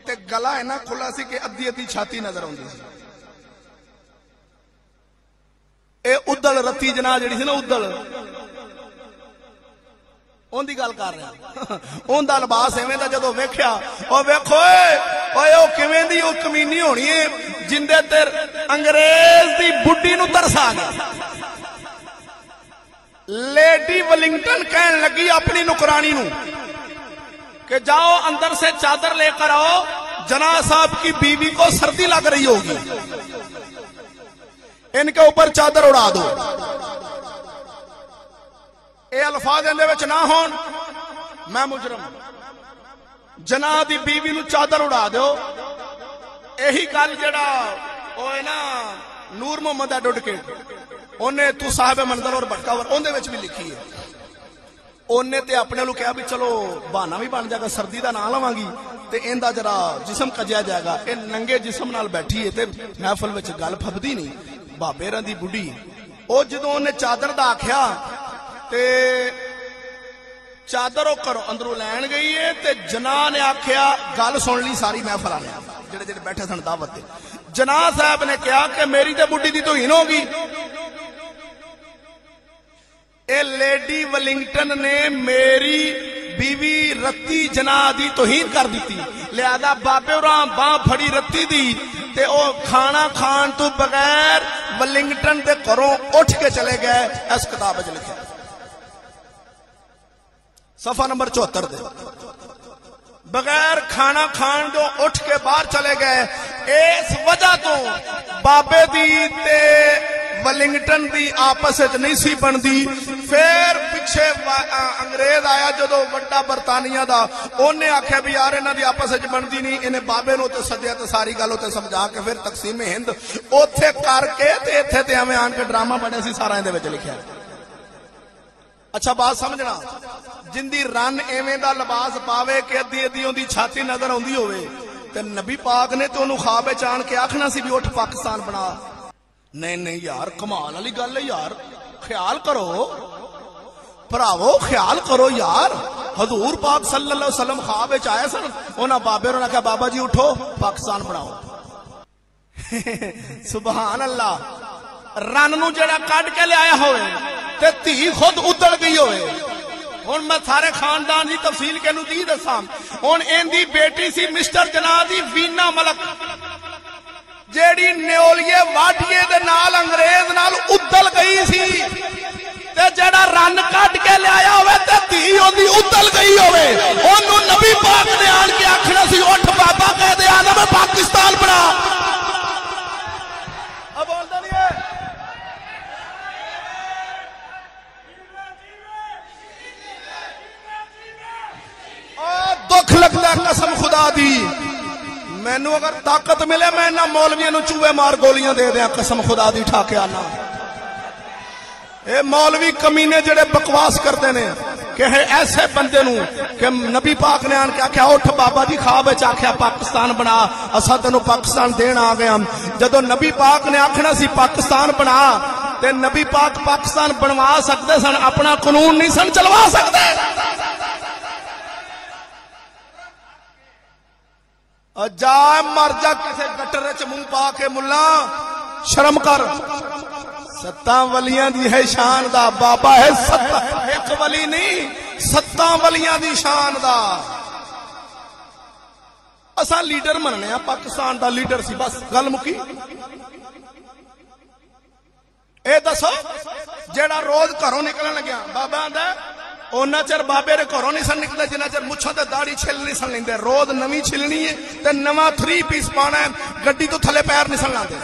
تے گلا اینا کھلا سی کہ ادھی ادھی چھاتی نظر آندی سی اے ادل رتی جنا جڑی سی نا ادل اون دی گل کر رہا اون دا لباس ایویں دا جدوں ویکھیا او ویکھو اوے او کیویں دی او کمینی ہونی ہے جندے تے انگریز دی بڈھی نو ترس آ گیا لیڈی ولنگٹن کہن لگی اپنی نوکرانی نو کہ جاؤ اندر سے چادر لے کر آؤ جناح صاحب کی بیوی کو سردی لگ رہی ہوگی ان کے اوپر چادر اڑا دو اے الفاظ اندے وچ نہ ہون میں مجرم جناح دی بیوی نو چادر اڑا دیو یہی گل جڑا او ہے نا نور محمد ایڈوکیٹ اونے تو صاحب منظر اور بٹکاور اوندے وچ بھی لکھی ہے اونے تے اپنے لو کہا بھی چلو بہانا بھی بن جائے گا سردی دا نام لواں گی تے ایندا جرا جسم کجیا جائے گا اے ننگے جسم نال بیٹھی ہے تے محفل وچ گل پھبدی نہیں بابے راں دی بڈھی او جدوں اونے چادر دا آکھیا تے چادر او کرو اندروں لین گئی ہے تے جناح نے آکھیا گل سن لی ساری محفل والے جڑے جڑے بیٹھے سن دعوت تے جناح صاحب نے کہا کہ میری تے بڈھی دی توہین ہوگی اے لیڈی ولنگٹن نے میری بیوی رتی جناح دی توہین کر دیتی لہذا بابے اوراں باں پھڑی رتی دی تے او کھانا کھان تو بغیر ولنگٹن دے گھروں اٹھ کے چلے گئے اس کتاب وچ لکھیا صفحہ نمبر 74 دے بغیر کھانا کھان جو اٹھ کے باہر چلے گئے اس وجہ تو بابے دی تے ولنگٹن دی آپس وچ نہیں سی بندی پھر پیچھے انگریز آیا جدو وڈا برطانیہ دا اونے آکھیا بھی یار انہاں دی آپس وچ بندی نہیں انہیں بابے نو تے سدیا تے ساری گل تے سمجھا کے پھر تقسیم ہند اوتھے کر کے تے ایتھے تے ایویں آن کے ڈرامہ بنے سی سارا دے وچ لکھیا اچھا بات سمجھنا جن دی رن ایویں دا لباس پاوے کہ ادھی ادھی اون دی چھاتی نظر آندی ہوے تے نبی پاک نے تے اونوں خواب وچ آن کے آکھنا سی بھی اٹھ پاکستان بنا نہیں نہیں یار کمال والی گل ہے یار خیال کرو بھراوو خیال کرو یار حضور پاک صلی اللہ علیہ وسلم خواب وچ آئے سن انہاں بابے نوں کہا بابا جی اٹھو پاکستان بناؤ سبحان اللہ رن نو جڑا کڈ کے لے آیا ہوئے تے تھی خود ادڑ گئی ہوئے ہن میں سارے خاندان دی تفصیل کے نو دی دساں ہن این دی بیٹی سی مسٹر جناح دی وینا ملک جیڑی نیولیے واٹیے دے نال انگریز نال ادل گئی سی تے جیڑا رن کٹ کے لے آیا ہوئے تے دھی اوندی ادل گئی ہوئے اونوں نبی پاک نے آن کے آکھنا سی اٹھ بابا قائد اعظم پاکستان بنا اب بولدا نہیں ہے دکھ لگتا ہے قسم خدا دی مینوں اگر طاقت ملے میں نہ مولویاں نوں چوہے مار گولیاں دے دیاں قسم خدا دی ٹھا کے آنا اے مولوی کمینے جڑے بکواس کرتے نے کہ ایسے بندے نو کہ نبی پاک نے آن کے آکھیا اٹھ بابا جی خواب وچ آکھیا پاکستان بنا اساں تینوں پاکستان دین آ گئے ہم جدوں نبی پاک نے آکھنا سی پاکستان بنا تے نبی پاک پاکستان بنوا سکدے سن اپنا قانون نہیں سن چلوا سکدے جا مر جا کسے گٹر وچ منہ پا کے ملا شرم کر ستاں ولیاں دی ہے شان دا بابا ہے ستاں ایک ولی نہیں ستاں ولیاں دی شان دا اساں لیڈر مننے ہاں پاکستان دا لیڈر سی بس گل مکی اے دسو جیڑا روز گھروں نکلن لگیا بابا آندا اونا چر بابے دے گھروں نہیں سن نکلے جنہ چر مچھاں تے داڑھی چھل نہیں سن لیندے روز نویں چھلنی ہے تے نواں 3 پیس پانا ہے گڈی تو تھلے پیر نہیں سن لاندے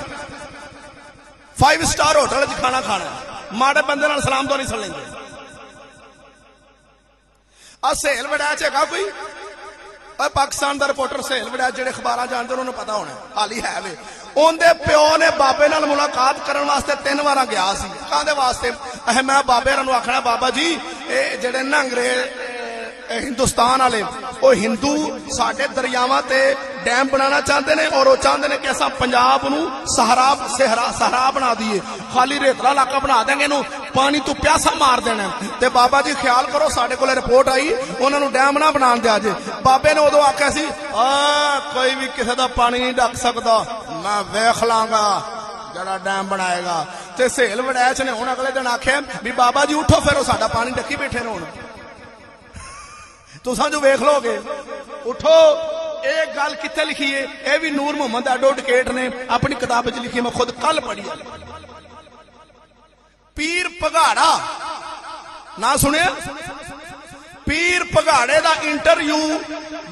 5 سٹار ہوٹل وچ کھانا کھانا ماڑے بندے نال سلام تو نہیں سن لیندے سہیل وڈیچ ہے کوئی پاکستان دا رپورٹر سہیل وڈیچ جڑے اخباراں جانتے انہوں نے پتا ہونا حالی ہے وے اون دے پیو نے بابے نال ملاقات کرن واسطے 3 وار گیا سی کاندے واسطے میں بابے نوں آکھنا بابا جی اے جڑے نا انگریز ہندوستان والے وہ ہندو ساڈے دریاواں تے ڈیم بنانا چاہتے ہیں اور وہ چاہتے ہیں کہ اصا پنجاب نو صحرا بنا دیے خالی ریتلا علاقہ بنا دیں گے نو پانی تو پیاسا مار دینا تے بابا جی خیال کرو ساڈے کول رپورٹ آئی انہاں نو ڈیم نہ بنا دیا جے بابے نے ادو آخیا سی کوئی بھی کسی دا پانی نہیں ڈک سکتا میں ویکھ لاں گا جڑا ڈیم بنائے گا تے سہیل وڈیچ نے ہن اگلے دن آخیا بھی بابا جی اٹھو پھر وہ ساڈا پانی ڈکی بیٹھے نے ہن تساں جو ویکھ لو گے اٹھو ایک گل کتے لکھی ہے اے بھی نور محمد ایڈوکیٹ نے اپنی کتاب وچ لکھی میں خود کل پڑھی پیر پگاڑا نہ سنیا پیر پگاڑے دا انٹرویو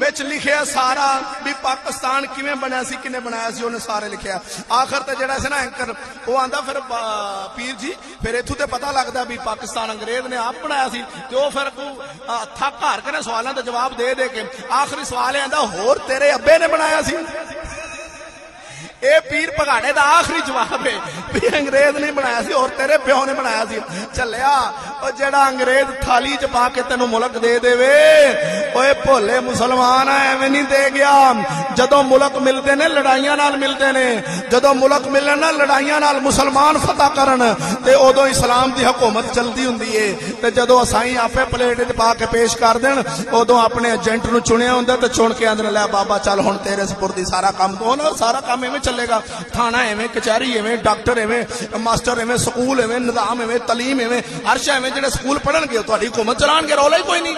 وچ لکھیا سارا بھی پاکستان کیویں بنیا سی کنے بنایا سی انہیں سارے لکھیا آخر تے جڑا سی نا اینکر وہ آندا پھر پیر جی پھر ایتھوں تے پتہ لگدا بھی پاکستان انگریز نے آپ بنایا سی تے او پھر تھک ہار کے سوالاں دا جواب دے دے کے آخری سوال ہے آندا ہور تیرے ابے نے بنایا سی اے پیر پگاڑے دا آخری جواب ہے بھی انگریز نہیں بنایا سی اور تیرے پیو نے بنایا سی چلیا او جڑا انگریز تھالی چ پا کے تینوں ملک دے دے وے اوے بھولے مسلمان ایویں نہیں دے گیا جدوں ملک ملدے نے لڑائیاں نال ملدے نے جدوں ملک ملن نا لڑائیاں نال مسلمان فتح کرن تے اودوں اسلام دی حکومت چلدی ہوندی ہے تے جدوں اسائیں آپے پلیٹ وچ پا کے پیش کر دین اودوں اپنے ایجنٹ نو چنیا ہوندا تے چن کے اندر لے بابا چل ہن تیرے سپردی سارا کام تو نا سارا کام ایویں چلے گا تھانہ ایویں کچہری ایویں ڈاکٹر ایویں ماسٹر ایویں سکول ایویں نظام ایویں تعلیم ایویں ہر شے ایویں جڑے سکول پڑھن گے تہاڈی حکومت چلان گے رولا ہی کوئی نہیں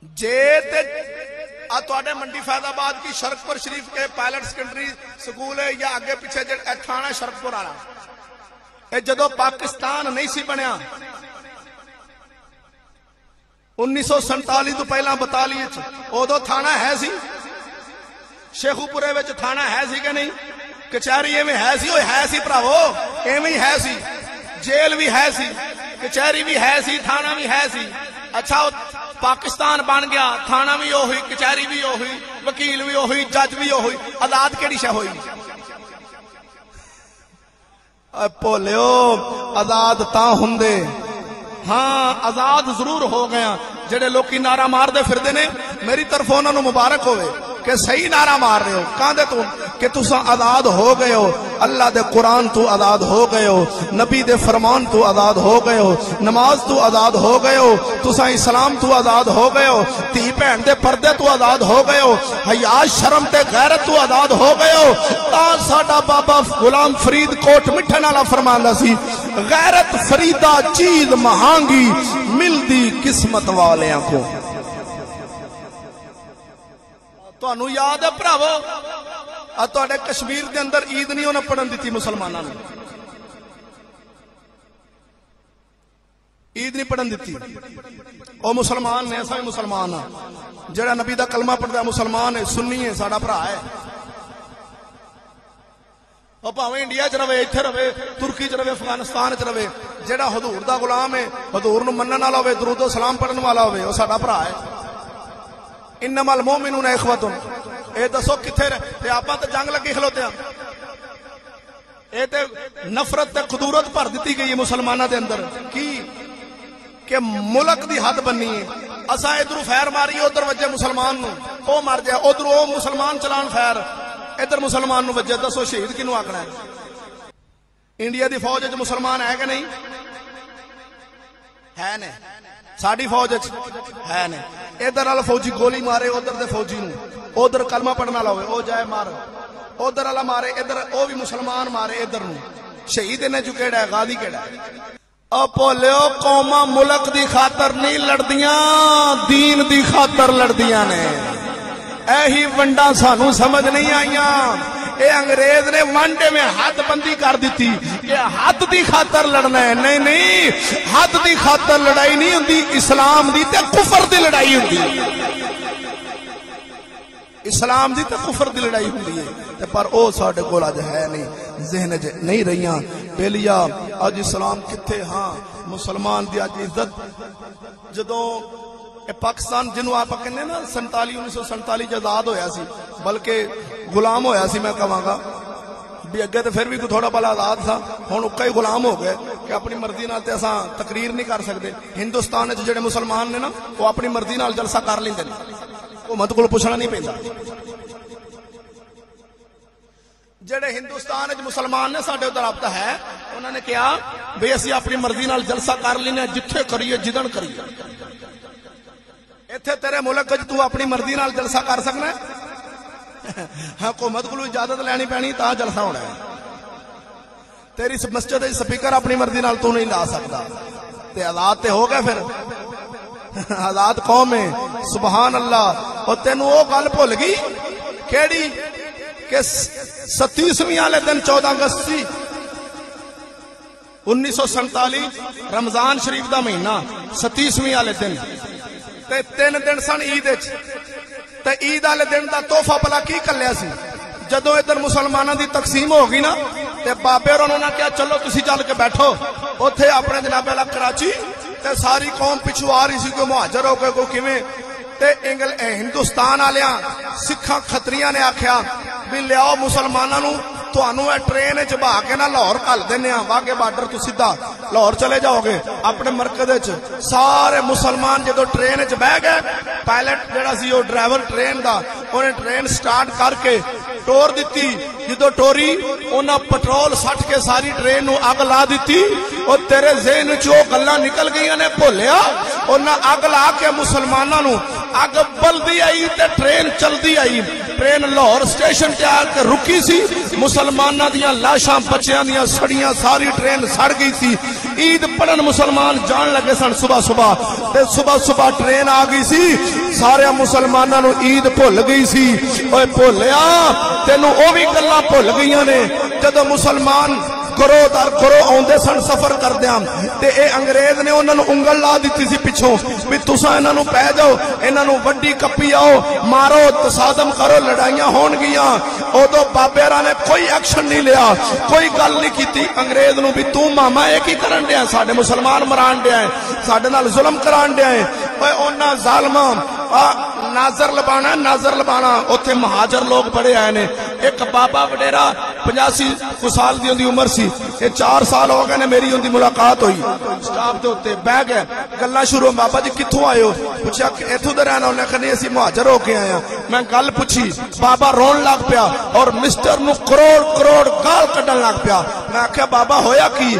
جے تے تواڈے منڈی فیض آباد کی شرکپور شریف کے پائلٹ سیکنڈری سکول ہے یا اگے پیچھے جڑا تھانہ شرکپور والا اے جدوں پاکستان نہیں سی بنیا 1947 تو پہلا 42 ادو تھانہ ہے سی شیخو پورے وچ تھانہ ہے سی کہ نہیں کچہری ایویں ہے سی ہے سی بھراو ایویں ہے سی جیل بھی ہے سی کچہری بھی ہے سی تھانہ بھی ہے سی اچھا پاکستان بن گیا تھانہ بھی ہوئی کچہری بھی ہوئی وکیل بھی ہوئی جج بھی ہوئی عدالت کیڑی شے ہوئی بھولیو آزاد تا ہوندے ہاں آزاد ضرور ہو گیا جڑے لوکی نعرہ مار دے پھردے نے میری طرف انہاں نو مبارک ہوئے کہ صحیح نعرہ مار رہے ہو کاندے تو کہ تساں آزاد ہو گئے ہو اللہ دے قرآن تو آزاد ہو گئے ہو نبی دے فرمان تو آزاد ہو گئے ہو نماز تو آزاد ہو گئے ہو تساں اسلام تو آزاد ہو گئے ہو تھی بہن دے پردے تو آزاد ہو گئے ہو حیا شرم تے غیرت تو آزاد ہو گئے ہو تا ساڈا بابا غلام فرید کوٹ مٹھن والا فرماندا سی غیرت فریدا چیز مہانگی ملدی قسمت والیاں کو تانوں یاد ہے بھراو تواڈے کشمیر دے اندر عید نہیں انہاں پڑھن دتی مسلماناں نوں عید نہیں پڑھن دتی او مسلمان نے اساں مسلمان ہاں جڑا نبی دا کلمہ پڑھدا مسلمان ہے سنی ہے ساڈا بھرا ہے او بھاویں انڈیا چ رہے ایتھے رہے ترکی چ رہے افغانستان چ رہے جڑا حضور دا غلام ہے حضور نو منن والا ہوے درود و سلام پڑھن والا ہوے او ساڈا بھرا ہے انما المؤمنون اخوۃ اے دسو کتھے تے آپاں تے جنگ لگی کھلوتے ہیں یہ تے نفرت تے خدورت بھر دیتی گئی ہے مسلمانوں دے اندر کی کہ ملک دی حد بنی ہے. اساں ادھر فیر ماری ادھر وجے مسلمان نو او مر جائے, ادھر او مسلمان چلان فیر ادھر مسلمان نو وجے. دسو شہید کنو آکھنا ہے؟ انڈیا دی فوج وچ مسلمان ہے کہ نہیں ہے نے؟ ساڈی فوج وچ ہے نے. ادھر والا فوجی گولی مارے ادھر دے فوجی نو, ادھر کلمہ پڑھنا لاوے او جائے مار, ادھر والا مارے ادھر او بھی مسلمان مارے ادھر نو. شہید انہیں جو کیڑا ہے, غازی کیڑا ہے؟ او بولو قوما ملک دی خاطر نہیں لڑدیاں, دین دی خاطر لڑدیاں نے. ایہی ونڈا سانو سمجھ نہیں آئیاں. اے انگریز نے ونڈے میں حد بندی کر دیتی کہ حد دی خاطر لڑنا ہے. نہیں نہیں, حد دی خاطر لڑائی نہیں ہوندی, اسلام دی تے کفر دی لڑائی ہوندی ہے. اسلام دی تے کفر دی لڑائی ہوندی ہے, پر او ساڈے کول اج ہے نہیں, ذہن وچ نہیں رہیاں. بیلیا اج اسلام کتھے؟ ہاں مسلمان دی اج عزت جدوں پاکستان جنوں آپ کہنے نا 1947 آزاد ہویا سی, بلکہ غلام ہویا سی میں کہاں گا بھی اگے تو پھر بھی تھوڑا بلا آزاد تھا, ہن اکا ہی غلام ہو گئے کہ اپنی مرضی نال تے اساں تقریر نہیں کر سکتے. ہندوستان وچ جڑے مسلمان نے نا وہ اپنی مرضی نال جلسہ کر لیندے نے, حکومت کو پوچھنا نہیں پیندا. جڑے ہندوستان وچ مسلمان نے ساڈے ادھر رابطہ ہے, انہوں نے کہا بھئی اسی اپنی مرضی نال جلسہ کر لینے, جتھے کریے جدن کریے. ایتھے تیرے ملک وچ تو اپنی مرضی نال جلسہ کر سکنا ہے؟ حکومت کو اجازت لینی پینی تا جلسہ ہونا ہے. تیری مسجد وچ سپیکر اپنی مرضی نال تو نہیں لا سکتا, تے آزاد تے ہو گئے پھر آزاد قوم ہے. سبحان اللہ. اور تینوں وہ گل بھول گئی کیڑی کہ 37ویں والے دن 14 اگست سی 1947 رمضان شریف دا مہینہ, 37ویں والے دن تے 3 دن سن عید وچ. تے عید والے دن دا تحفہ بلا کی کلیا سی؟ جدوں ادھر مسلماناں دی تقسیم ہو گئی نا تے بابے اور انہوں نے کہا چلو تسی چل کے بیٹھو اوتھے اپنے جناب والا کراچی. تے ساری قوم پیچھے آ رہی سی, کوئی مہاجر ہو کے کوئی کیویں. تے ہندوستان والیاں سکھاں کھتریاں نے آکھیا بھی لیاؤ مسلماناں نو تانوں اے ٹرین وچ بہا کے نہ لاہور گھل دینے ہاں, واگے بارڈر تو سیدھا لاہور چلے جاؤ گے اپنے مرکز وچ. سارے مسلمان جدو ٹرین وچ بیٹھ گئے, پائلٹ جڑا سی او ڈرائیور ٹرین دا, اونے ٹرین سٹارٹ کر کے ٹور دیتی. جدو ٹوری انہاں پٹرول سٹ کے ساری ٹرین نو اگ لا دیتی. اور تیرے ذہن وچ او گلاں نکل گئیاں نے بھولیا, انہاں اگ لا کے مسلماناں نو اگ بلدی آئی تے ٹرین چلدی آئی. ٹرین لاہور سٹیشن تے آ کے رکی سی, مسلماناں دیاں لاشاں بچیاں دیاں سڑیاں, ساری ٹرین سڑ گئی سی. عید پڑھن مسلمان جان لگے سن صبح صبح, تے صبح صبح ٹرین آ گئی سی. سارے مسلماناں نو عید بھول گئی سی. اوے بھولیا تینوں او وی گلاں بھول گئیاں نے جدوں مسلمان کرو در کرو آندے سن سفر کردیاں تے اے انگریز نے انہاں نو انگل لا دتی سی پچھوں بھی تساں انہاں نو پے جاؤ, انہاں نو وڈی کپی آؤ, مارو, تصادم کرو, لڑائیاں ہون گیاں. اودوں بابیراں نے کوئی ایکشن نہیں لیا, کوئی گل نہیں کیتی انگریز نو بھی تو ماما اے کی کرن دیا, ساڈے مسلمان مران دیا ہے, ساڈے نال ظلم کران دیا ہے. اوے انہاں ظالماں ناظر لبانا, ناظر لبانا اوتھے مہاجر لوگ بڑے آئے نے. ایک بابا وڈیرا 85 سال دی عمر سی, یہ 4 سال ہو گئے نے میری ان دی ملاقات ہوئی. سٹاف دے اوتے بیٹھ گئے, گلاں شروع, بابا جی کتھوں آئے ہو؟ پوچھا کہ ایتھوں دے رہنا. انہاں کہا نہیں اسی مہاجر ہو کے آئے ہیں. میں گل پوچھی, بابا رون لگ پیا اور مسٹر نو کروڑ کروڑ گال کڈن لگ پیا. میں آکھیا بابا ہویا کی؟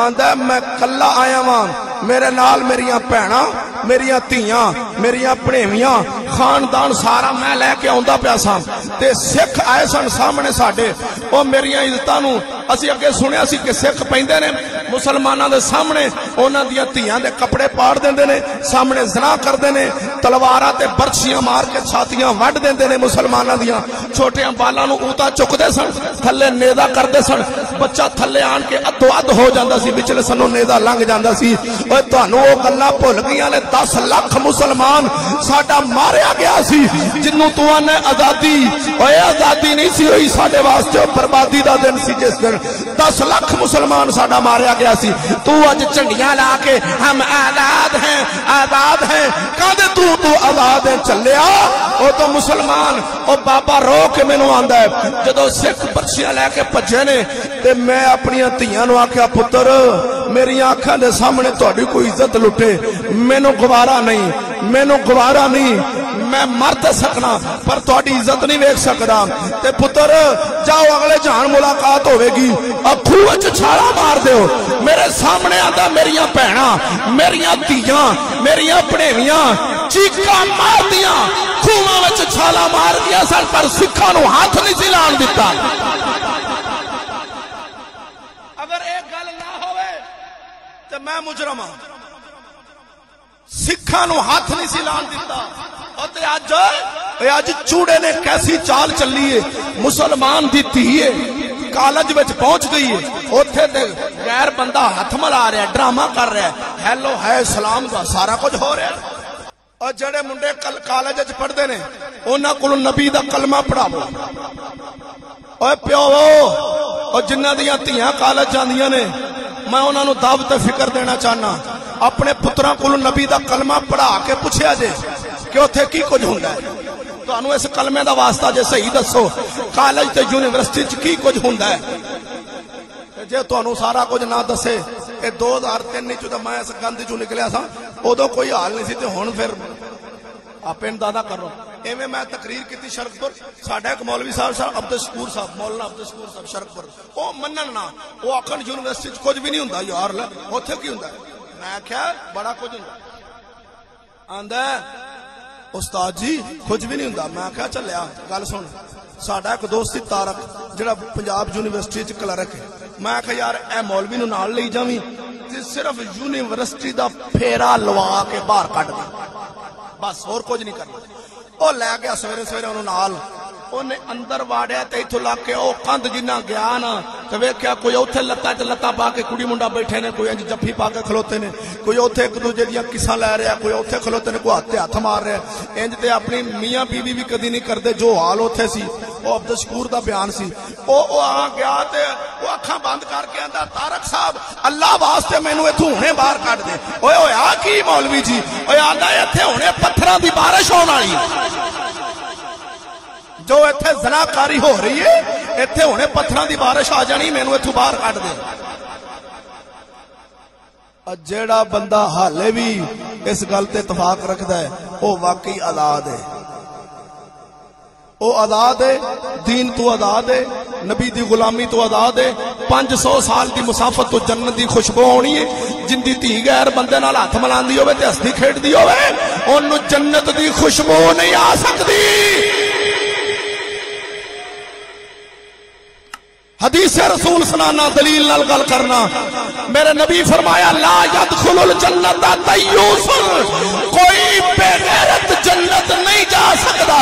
آندا میں کلا آیا واں, میرے نال میریاں بہناں, میریاں دھیاں, میریاں بھنیویاں, خاندان سارا میں لے کے آندا پیا ساں. تے سکھ آئے سن سامنے ساڈے, او میریاں عزتاں نو اسی اگے سنیا سی کہ سکھ پیندے نے مسلماناں دے سامنے, انہاں دیاں دھیاں دے کپڑے پاڑ دیندے نے, سامنے زنا کردے نے, تلواراں تے برچیاں مار کے چھاتیاں وڈ دیندے نے مسلماناں دیاں. چھوٹیاں بالاں نو اوتا چکدے سن, تھلے نیزا کردے سن, بچہ تھلے آن کے ادو اد ہو جاندا سی, وچلے سنوں نیزا لنگ جاندا سی. اوے تانوں او گلاں بھول گئیاں نے. 10 لاکھ مسلمان ساڈا ماریا گیا سی جنوں تو نے آزادی. اوے آزادی نہیں سی ہوئی ساڈے واسطے, بربادی دا دن سی جس دن 10 لاکھ مسلمان ساڈا ماریا گیا سی. تو اج جھنڈیاں لا کے ہم آزاد ہیں آزاد ہیں, کدے تو آزاد ہے چلیا؟ او تو مسلمان. او بابا رو کے مینوں آندا ہے جدوں سکھ برچیاں لے کے بھجے نے, تے میں اپنی دھیاں نو آکھیا پتر میری آنکھاں دے سامنے تہاڈی کوئی عزت لٹے مینوں گوارا نہیں میں مر تے سکنا پر تہاڈی عزت نہیں ویکھ سکدا تے پتر جاؤ اگلے جہان ملاقات ہوے گی اکھوں وچ چھالا مار دیو میرے سامنے آندا میریاں بہناں میریاں دھیاں میریاں بھڑیویاں چیخاں مار دیاں کھواں وچ چھالا مار دیا سن پر سکھاں نو ہاتھ نہیں سی لان دتا اگر ایک گل نہ ہوئے تے میں مجرم ہاں سکھاں نو ہاتھ نہیں سی لان دتا اج چوڑے نے کیسی چال چلی ہے مسلمان دی دھی ہے کالج وچ پہنچ گئی ہے اوتھے تے غیر بندہ ہاتھ ملا رہا ہے ڈرامہ کر رہا ہے ہیلو ہے سلام دا سارا کچھ ہو رہا ہے اور جڑے منڈے کالج وچ پڑھدے نے انہاں کول نبی دا کلمہ پڑھاو اوے پیو اور جنہاں دیاں دھیاں کالج جاندیاں نے میں انہاں نو دعوت فکر دینا چاہنا اپنے پتراں کول نبی دا کلمہ پڑھا کے پوچھیا جے کہ اتھے کی کچھ ہوندا ہے تانوں اس کلمے دا واسطہ جے صحیح دسو کالج تے یونیورسٹی چ کی کچھ ہوندا ہے جے تانوں سارا کچھ نہ دسے اے 2003 وچ میں اس گند چوں نکلیا سا اودوں کوئی حال نہیں سی تے ہن پھر آپ اندازہ کرو ایویں میں تقریر کیتی شرکپور ساڈا ایک مولوی صاحب عبدالشکور صاحب مولانا عبدالشکور صاحب شرکپور او منن نہ او آکھن یونیورسٹی چ کچھ بھی نہیں ہوندا یار لے اوتھے کی ہوندا میں آکھیا بڑا کچھ ہوندا آندا استاد جی کچھ بھی نہیں ہوندا میں کہا چلیا گل سن ساڈا ایک دوست طارق جڑا پنجاب یونیورسٹی چ کلرک ہے میں کہا یار اے مولوی نو نال لئی جاویں تے صرف یونیورسٹی دا پھیرا لوا کے باہر کڈ دے بس اور کچھ نہیں کرنا او لے گیا سویرے سویرے انہوں نال انہیں اندر واڑیا تے ایتھوں لگ کے او کندھ جنہ گیا نا تے ویکھیا کوئی اوتھے لتاں تے لتاں پا کے کڑی منڈا بیٹھے نے کوئی انج جفی پا کے کھلوتے نے کوئی اوتھے ایک دوجے دیاں کساں لے رہا کوئی اوتھے کھلوتے نے کوئی ہاتھ تے ہاتھ مار رہا انج تے اپنی میاں بیوی بھی کدی نہیں کردے جو حال اوتھے سی او عبدالشکور دا بیان سی او آ گیا تے او اکھاں بند کر کے آندا طارق صاحب اللہ واسطے مینوں ایتھوں ہنے باہر کڈ دے اوئے ہویا کی مولوی جی اوئے آندا ایتھے ہنے پتھراں دی بارش ہون والی جو ایتھے زناکاری ہو رہی ہے ایتھے ہونے پتھراں دی بارش آ جانی مینوں ایتھوں باہر کڈ دے جیڑا بندہ حالے بھی اس گل تے اتفاق رکھدا ہے او واقعی آزاد ہے او آزاد ہے دین تو آزاد ہے نبی دی غلامی تو آزاد ہے 500 سال دی مسافت تو جنت دی خوشبو ہونی ہے جن دی دھی غیر بندے نال ہاتھ ملاندی ہوے تے ہسدی کھیڈدی ہوے اونوں جنت دی خوشبو نہیں آ سکدی حدیث رسول سنانا دلیل نال گل کرنا میرے نبی فرمایا لا يدخل الجنت دیوس کوئی بے غیرت جنت نہیں جا سکتا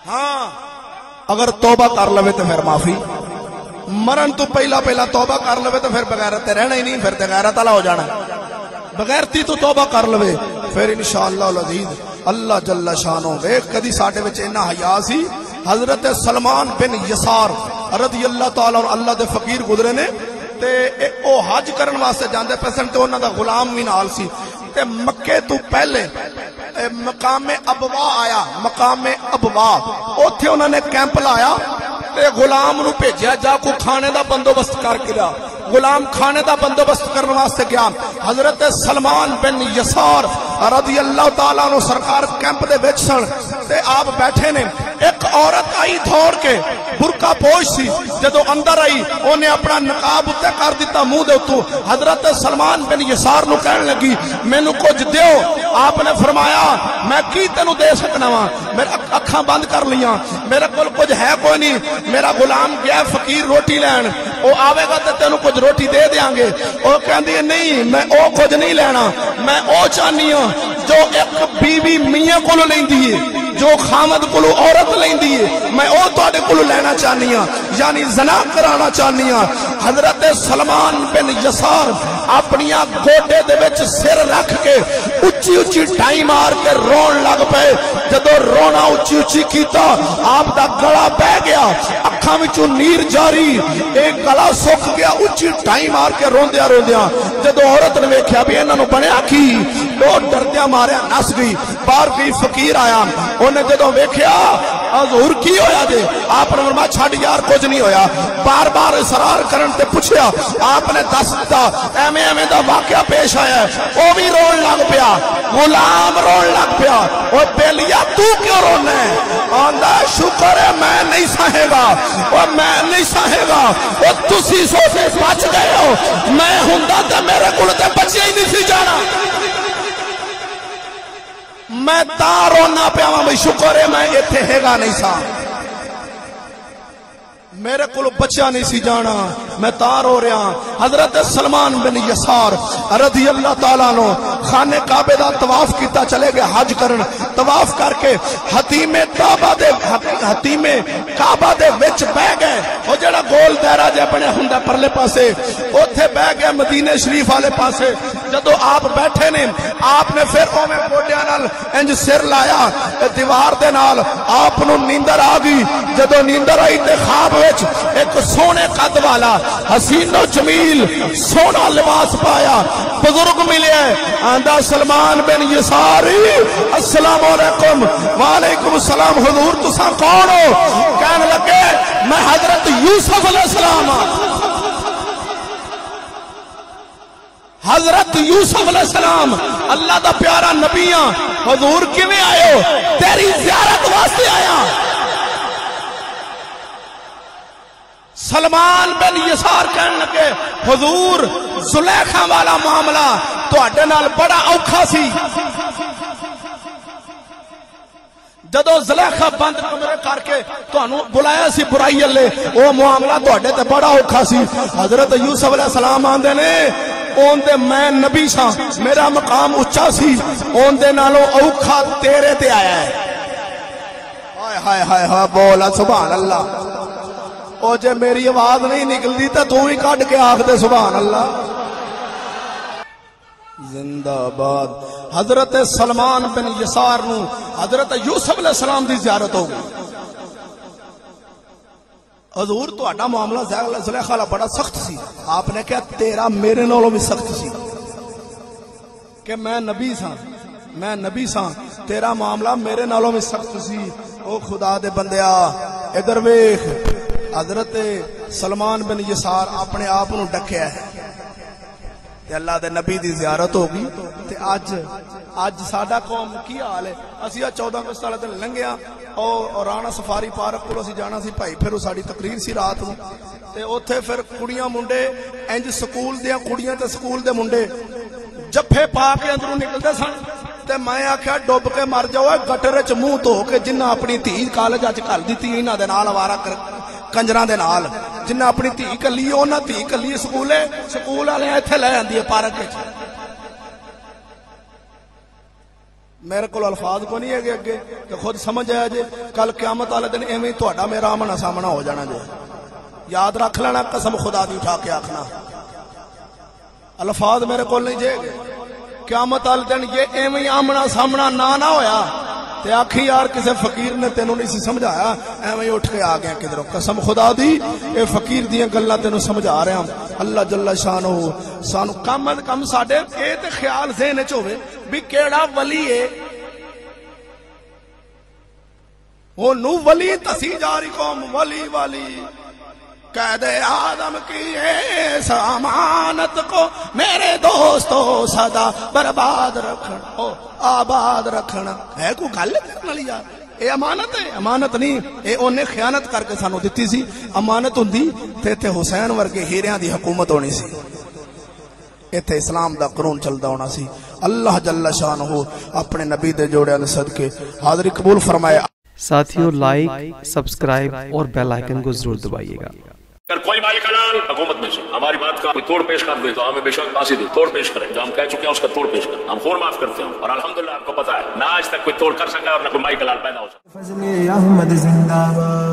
ہاں اگر توبہ کر لوے تو پھر معافی مرن تو پہلا توبہ کر لوے تو پھر بغیرت رہنا ہی نہیں پھر تے غیرت والا ہو جانا بغیرتی تو توبہ کر لوے پھر انشاءاللہ العزیز اللہ جل شانہ ویکھ کدی ساڈے وچ انہاں حیا سی حضرت سلمان بن یسار رضی اللہ تعالی عنہ اللہ دے فقیر گزرے نے تے او حج کرن واسطے جاندے پسند تے انہاں دا غلام بھی نال سی تے مکے تو پہلے مقام ابوا آیا مقام ابوا اوتھے انہوں نے کیمپ لایا تے غلام نو بھیجیا جا کو کھانے دا بندوبست کر کے دا غلام کھانے دا بندوبست کرنے واسطے گیا حضرت سلمان بن یسار رضی اللہ تعالیٰ عنہ سرکار کیمپ دے وچ سن تے آپ بیٹھے نے ایک عورت آئی دوڑ کے برقع پوش سی جدو اندر آئی انہیں اپنا نقاب اتے کر دیتا منہ دے اتو حضرت سلمان بن یسار نو کہنے لگی مینوں کچھ دیو آپ نے فرمایا میں کی تینوں دے سکنا وا میرے اکھاں بند کر لیاں میرے کول کچھ ہے کوئی نہیں میرا غلام گیا فقیر روٹی لین او آوے گا تے تینوں کچھ روٹی دے دیاں گے او کہندی ہے نہیں میں او کچھ نہیں لینا میں او چاہنی ہوں جو ایک بیوی میاں کولو لیندی ہے جو خامد کولو عورت لیندی ہے میں او تواڈے کولو لینا چاہنی ہاں یعنی زنا کرانا چاہنی ہاں حضرت سلمان بن یسار اپنیاں گوڈے دے وچ سر رکھ کے اچھی اچھی ٹائی مار کے رون لگ پے جدو رونا اچھی اچھی کیتا آپ دا گلا بہ گیا اکھاں وچوں نیر جاری ایک گلا سک گیا اچھی ٹائی مار کے روندیا روندیا جدو عورت نے ویکھیا بھی انہاں نو بنیا کی وہ ڈردیا ماریا نس گئی باہر کوئی فقیر آیا انہیں جدو ویکھیا حضور کی ہویا جے؟ آپ نے فرمایا چھڈ یار کچھ نہیں ہویا. بار بار اصرار کرن تے پوچھیا, آپ نے دس دتا ایویں ایویں دا واقعہ پیش آیا ہے. وہ بھی رون لگ پیا, غلام رون لگ پیا. او بیلیا تو کیوں رونا ہے؟ آندا شکر ہے میں نہیں سہے گا, اور میں نہیں سہے گا. او تسی سوچے بچ گئے ہو, میں ہوندا تے میرے کول تے بچیا ہی نہیں سی جانا. میں تا رونا پیا وا بھئی شکر ہے میں ایتھے ہےگا نہیں سا, میرے کو بچہ نہیں سی جانا, میں تار ہو رہا. حضرت سلمان بن یسار رضی اللہ تعالیٰ عنہ خانہ کعبے دا طواف کیتا, چلے گئے حج کرن. طواف کر کے حتیم کعبہ دے وچ بہ گئے. وہ جڑا گول دائرہ جے بنے ہوندا پرلے پاسے, اوتھے بہ گئے مدینے شریف والے پاسے. جدو آپ بیٹھے نے, آپ نے پھر اوویں گوڈیاں نال انج سر لایا دیوار دے نال, آپ نو نیندر آ گئی. جدو نیندر آئی تے خواب ایک سونے قد والا حسین و جمیل سونا لباس پایا بزرگ ملے. آندا سلمان بن یساری السلام علیکم. وعلیکم السلام. حضور تساں کون ہو؟ کہنے لگے میں حضرت یوسف علیہ السلام ہاں. حضرت یوسف علیہ السلام اللہ دا پیارا نبی ہاں. حضور کیویں آئے ہو؟ تیری زیارت واسطے آیا. سلمان بن یسار کہنے لگے حضور زلیخا والا معاملہ تواڈے نال بڑا اوکھا سی. جدو زلیخا بند کمرے کر کے تانوں بلایا سی برائی والے, او معاملہ تواڈے تے بڑا اوکھا سی. حضرت یوسف علیہ السلام آندے نے اون دے میں نبی ساں, میرا مقام اچا سی, اون دے نالوں اوکھا تیرے تے آیا ہے. ہائے ہائے ہائے ہائے بولا سبحان اللہ. او جے میری آواز نہیں نکلدی تے تو ہی کڈ کے آکھ دے سبحان اللہ. زندہ باد. حضرت سلمان بن یسار نو حضرت یوسف علیہ السلام دی زیارت ہو گئی. حضور تہاڈا معاملہ زلیخا والا بڑا سخت سی. آپ نے کہا تیرا میرے نالوں بھی سخت سی کہ میں نبی ساں, میں نبی ساں, تیرا معاملہ میرے نالوں بھی سخت سی. او خدا دے بندیا ادھر ویکھ, حضرت سلمان بن یسار اپنے آپ نو ڈکیا ہے تے اللہ دے نبی دی زیارت ہو گئی. تے اج ساڈا قوم کی حال ہے؟ اسی 14 اگست والے دن لنگیا او رانا سفاری پارک کول اسی جانا سی بھائی, پھر ساڈی تقریر سی رات نو, تے اوتھے پھر کڑیاں منڈے انج سکول دیاں کڑیاں تے سکول دے منڈے جفے پا کے اندروں نکلدے سن. تے میں آکھیا ڈب کے مر جاؤ گٹر وچ منہ دھو کے, جنہ اپنی دھی کالج اچ گھل دتی انہاں دے نال آوارہ کنجراں دے نال, جنہ اپنی دھی کلی انہاں دھی کلی سکول والے ایتھے لے آندی ہے پارک وچ. میرے کو الفاظ کو نہیں ہے اگے کہ خود سمجھ آیا جے کل قیامت والے دن ایویں تہاڈا میرا آمنا سامنا ہو جانا جے. یاد رکھ لینا, قسم خدا دی اٹھا کے آکھنا, الفاظ میرے کو نہیں جے قیامت والے دن یہ ایویں آمنا سامنا نہ ہویا تے آکھی یار کسے فقیر نے تینوں نہیں سی سمجھایا, ایویں اٹھ کے آ گیا کدھروں. قسم خدا دی اے فقیر دیاں گلاں تینوں سمجھا رہا ہوں. اللہ جل شانہ سانو کم از کم ساڈے اے تے خیال ذہن وچ ہوے بھی کیڑا ولی ہے, او نو ولی تسی جاری قوم ولی ولی. قید آدم کی اس امانت کو میرے دوستو سدا برباد رکھنا آباد رکھنا. ہے کوئی گل کرنے والی یار؟ اے امانت ہے؟ امانت نہیں, اے اونے خیانت کر کے سانو دتی سی. امانت ہوندی تے تے حسین ورگے ہیریاں دی حکومت ہونی سی, ایتھے اسلام دا قانون چلدا ہونا سی. اللہ جل شانہ اپنے نبی دے جوڑیاں دے صدقے حاضری قبول فرمائے. ساتھیوں لائک, سبسکرائب اور بیل آئیکن کو ضرور دبائیے گا. اگر کوئی مالک حلال حکومت میں سے ہماری بات کا کوئی توڑ پیش کر دے تو ہمیں بے شک پھانسی دے, توڑ پیش کریں. جو ہم کہہ چکے ہیں اس کا توڑ پیش کریں. ہم خون معاف کرتے ہیں, اور الحمدللہ آپ کو پتا ہے نہ آج تک کوئی توڑ کر سکا اور نہ کوئی مائی کلال پیدا ہو سکا. فضل احمد زندہ باد.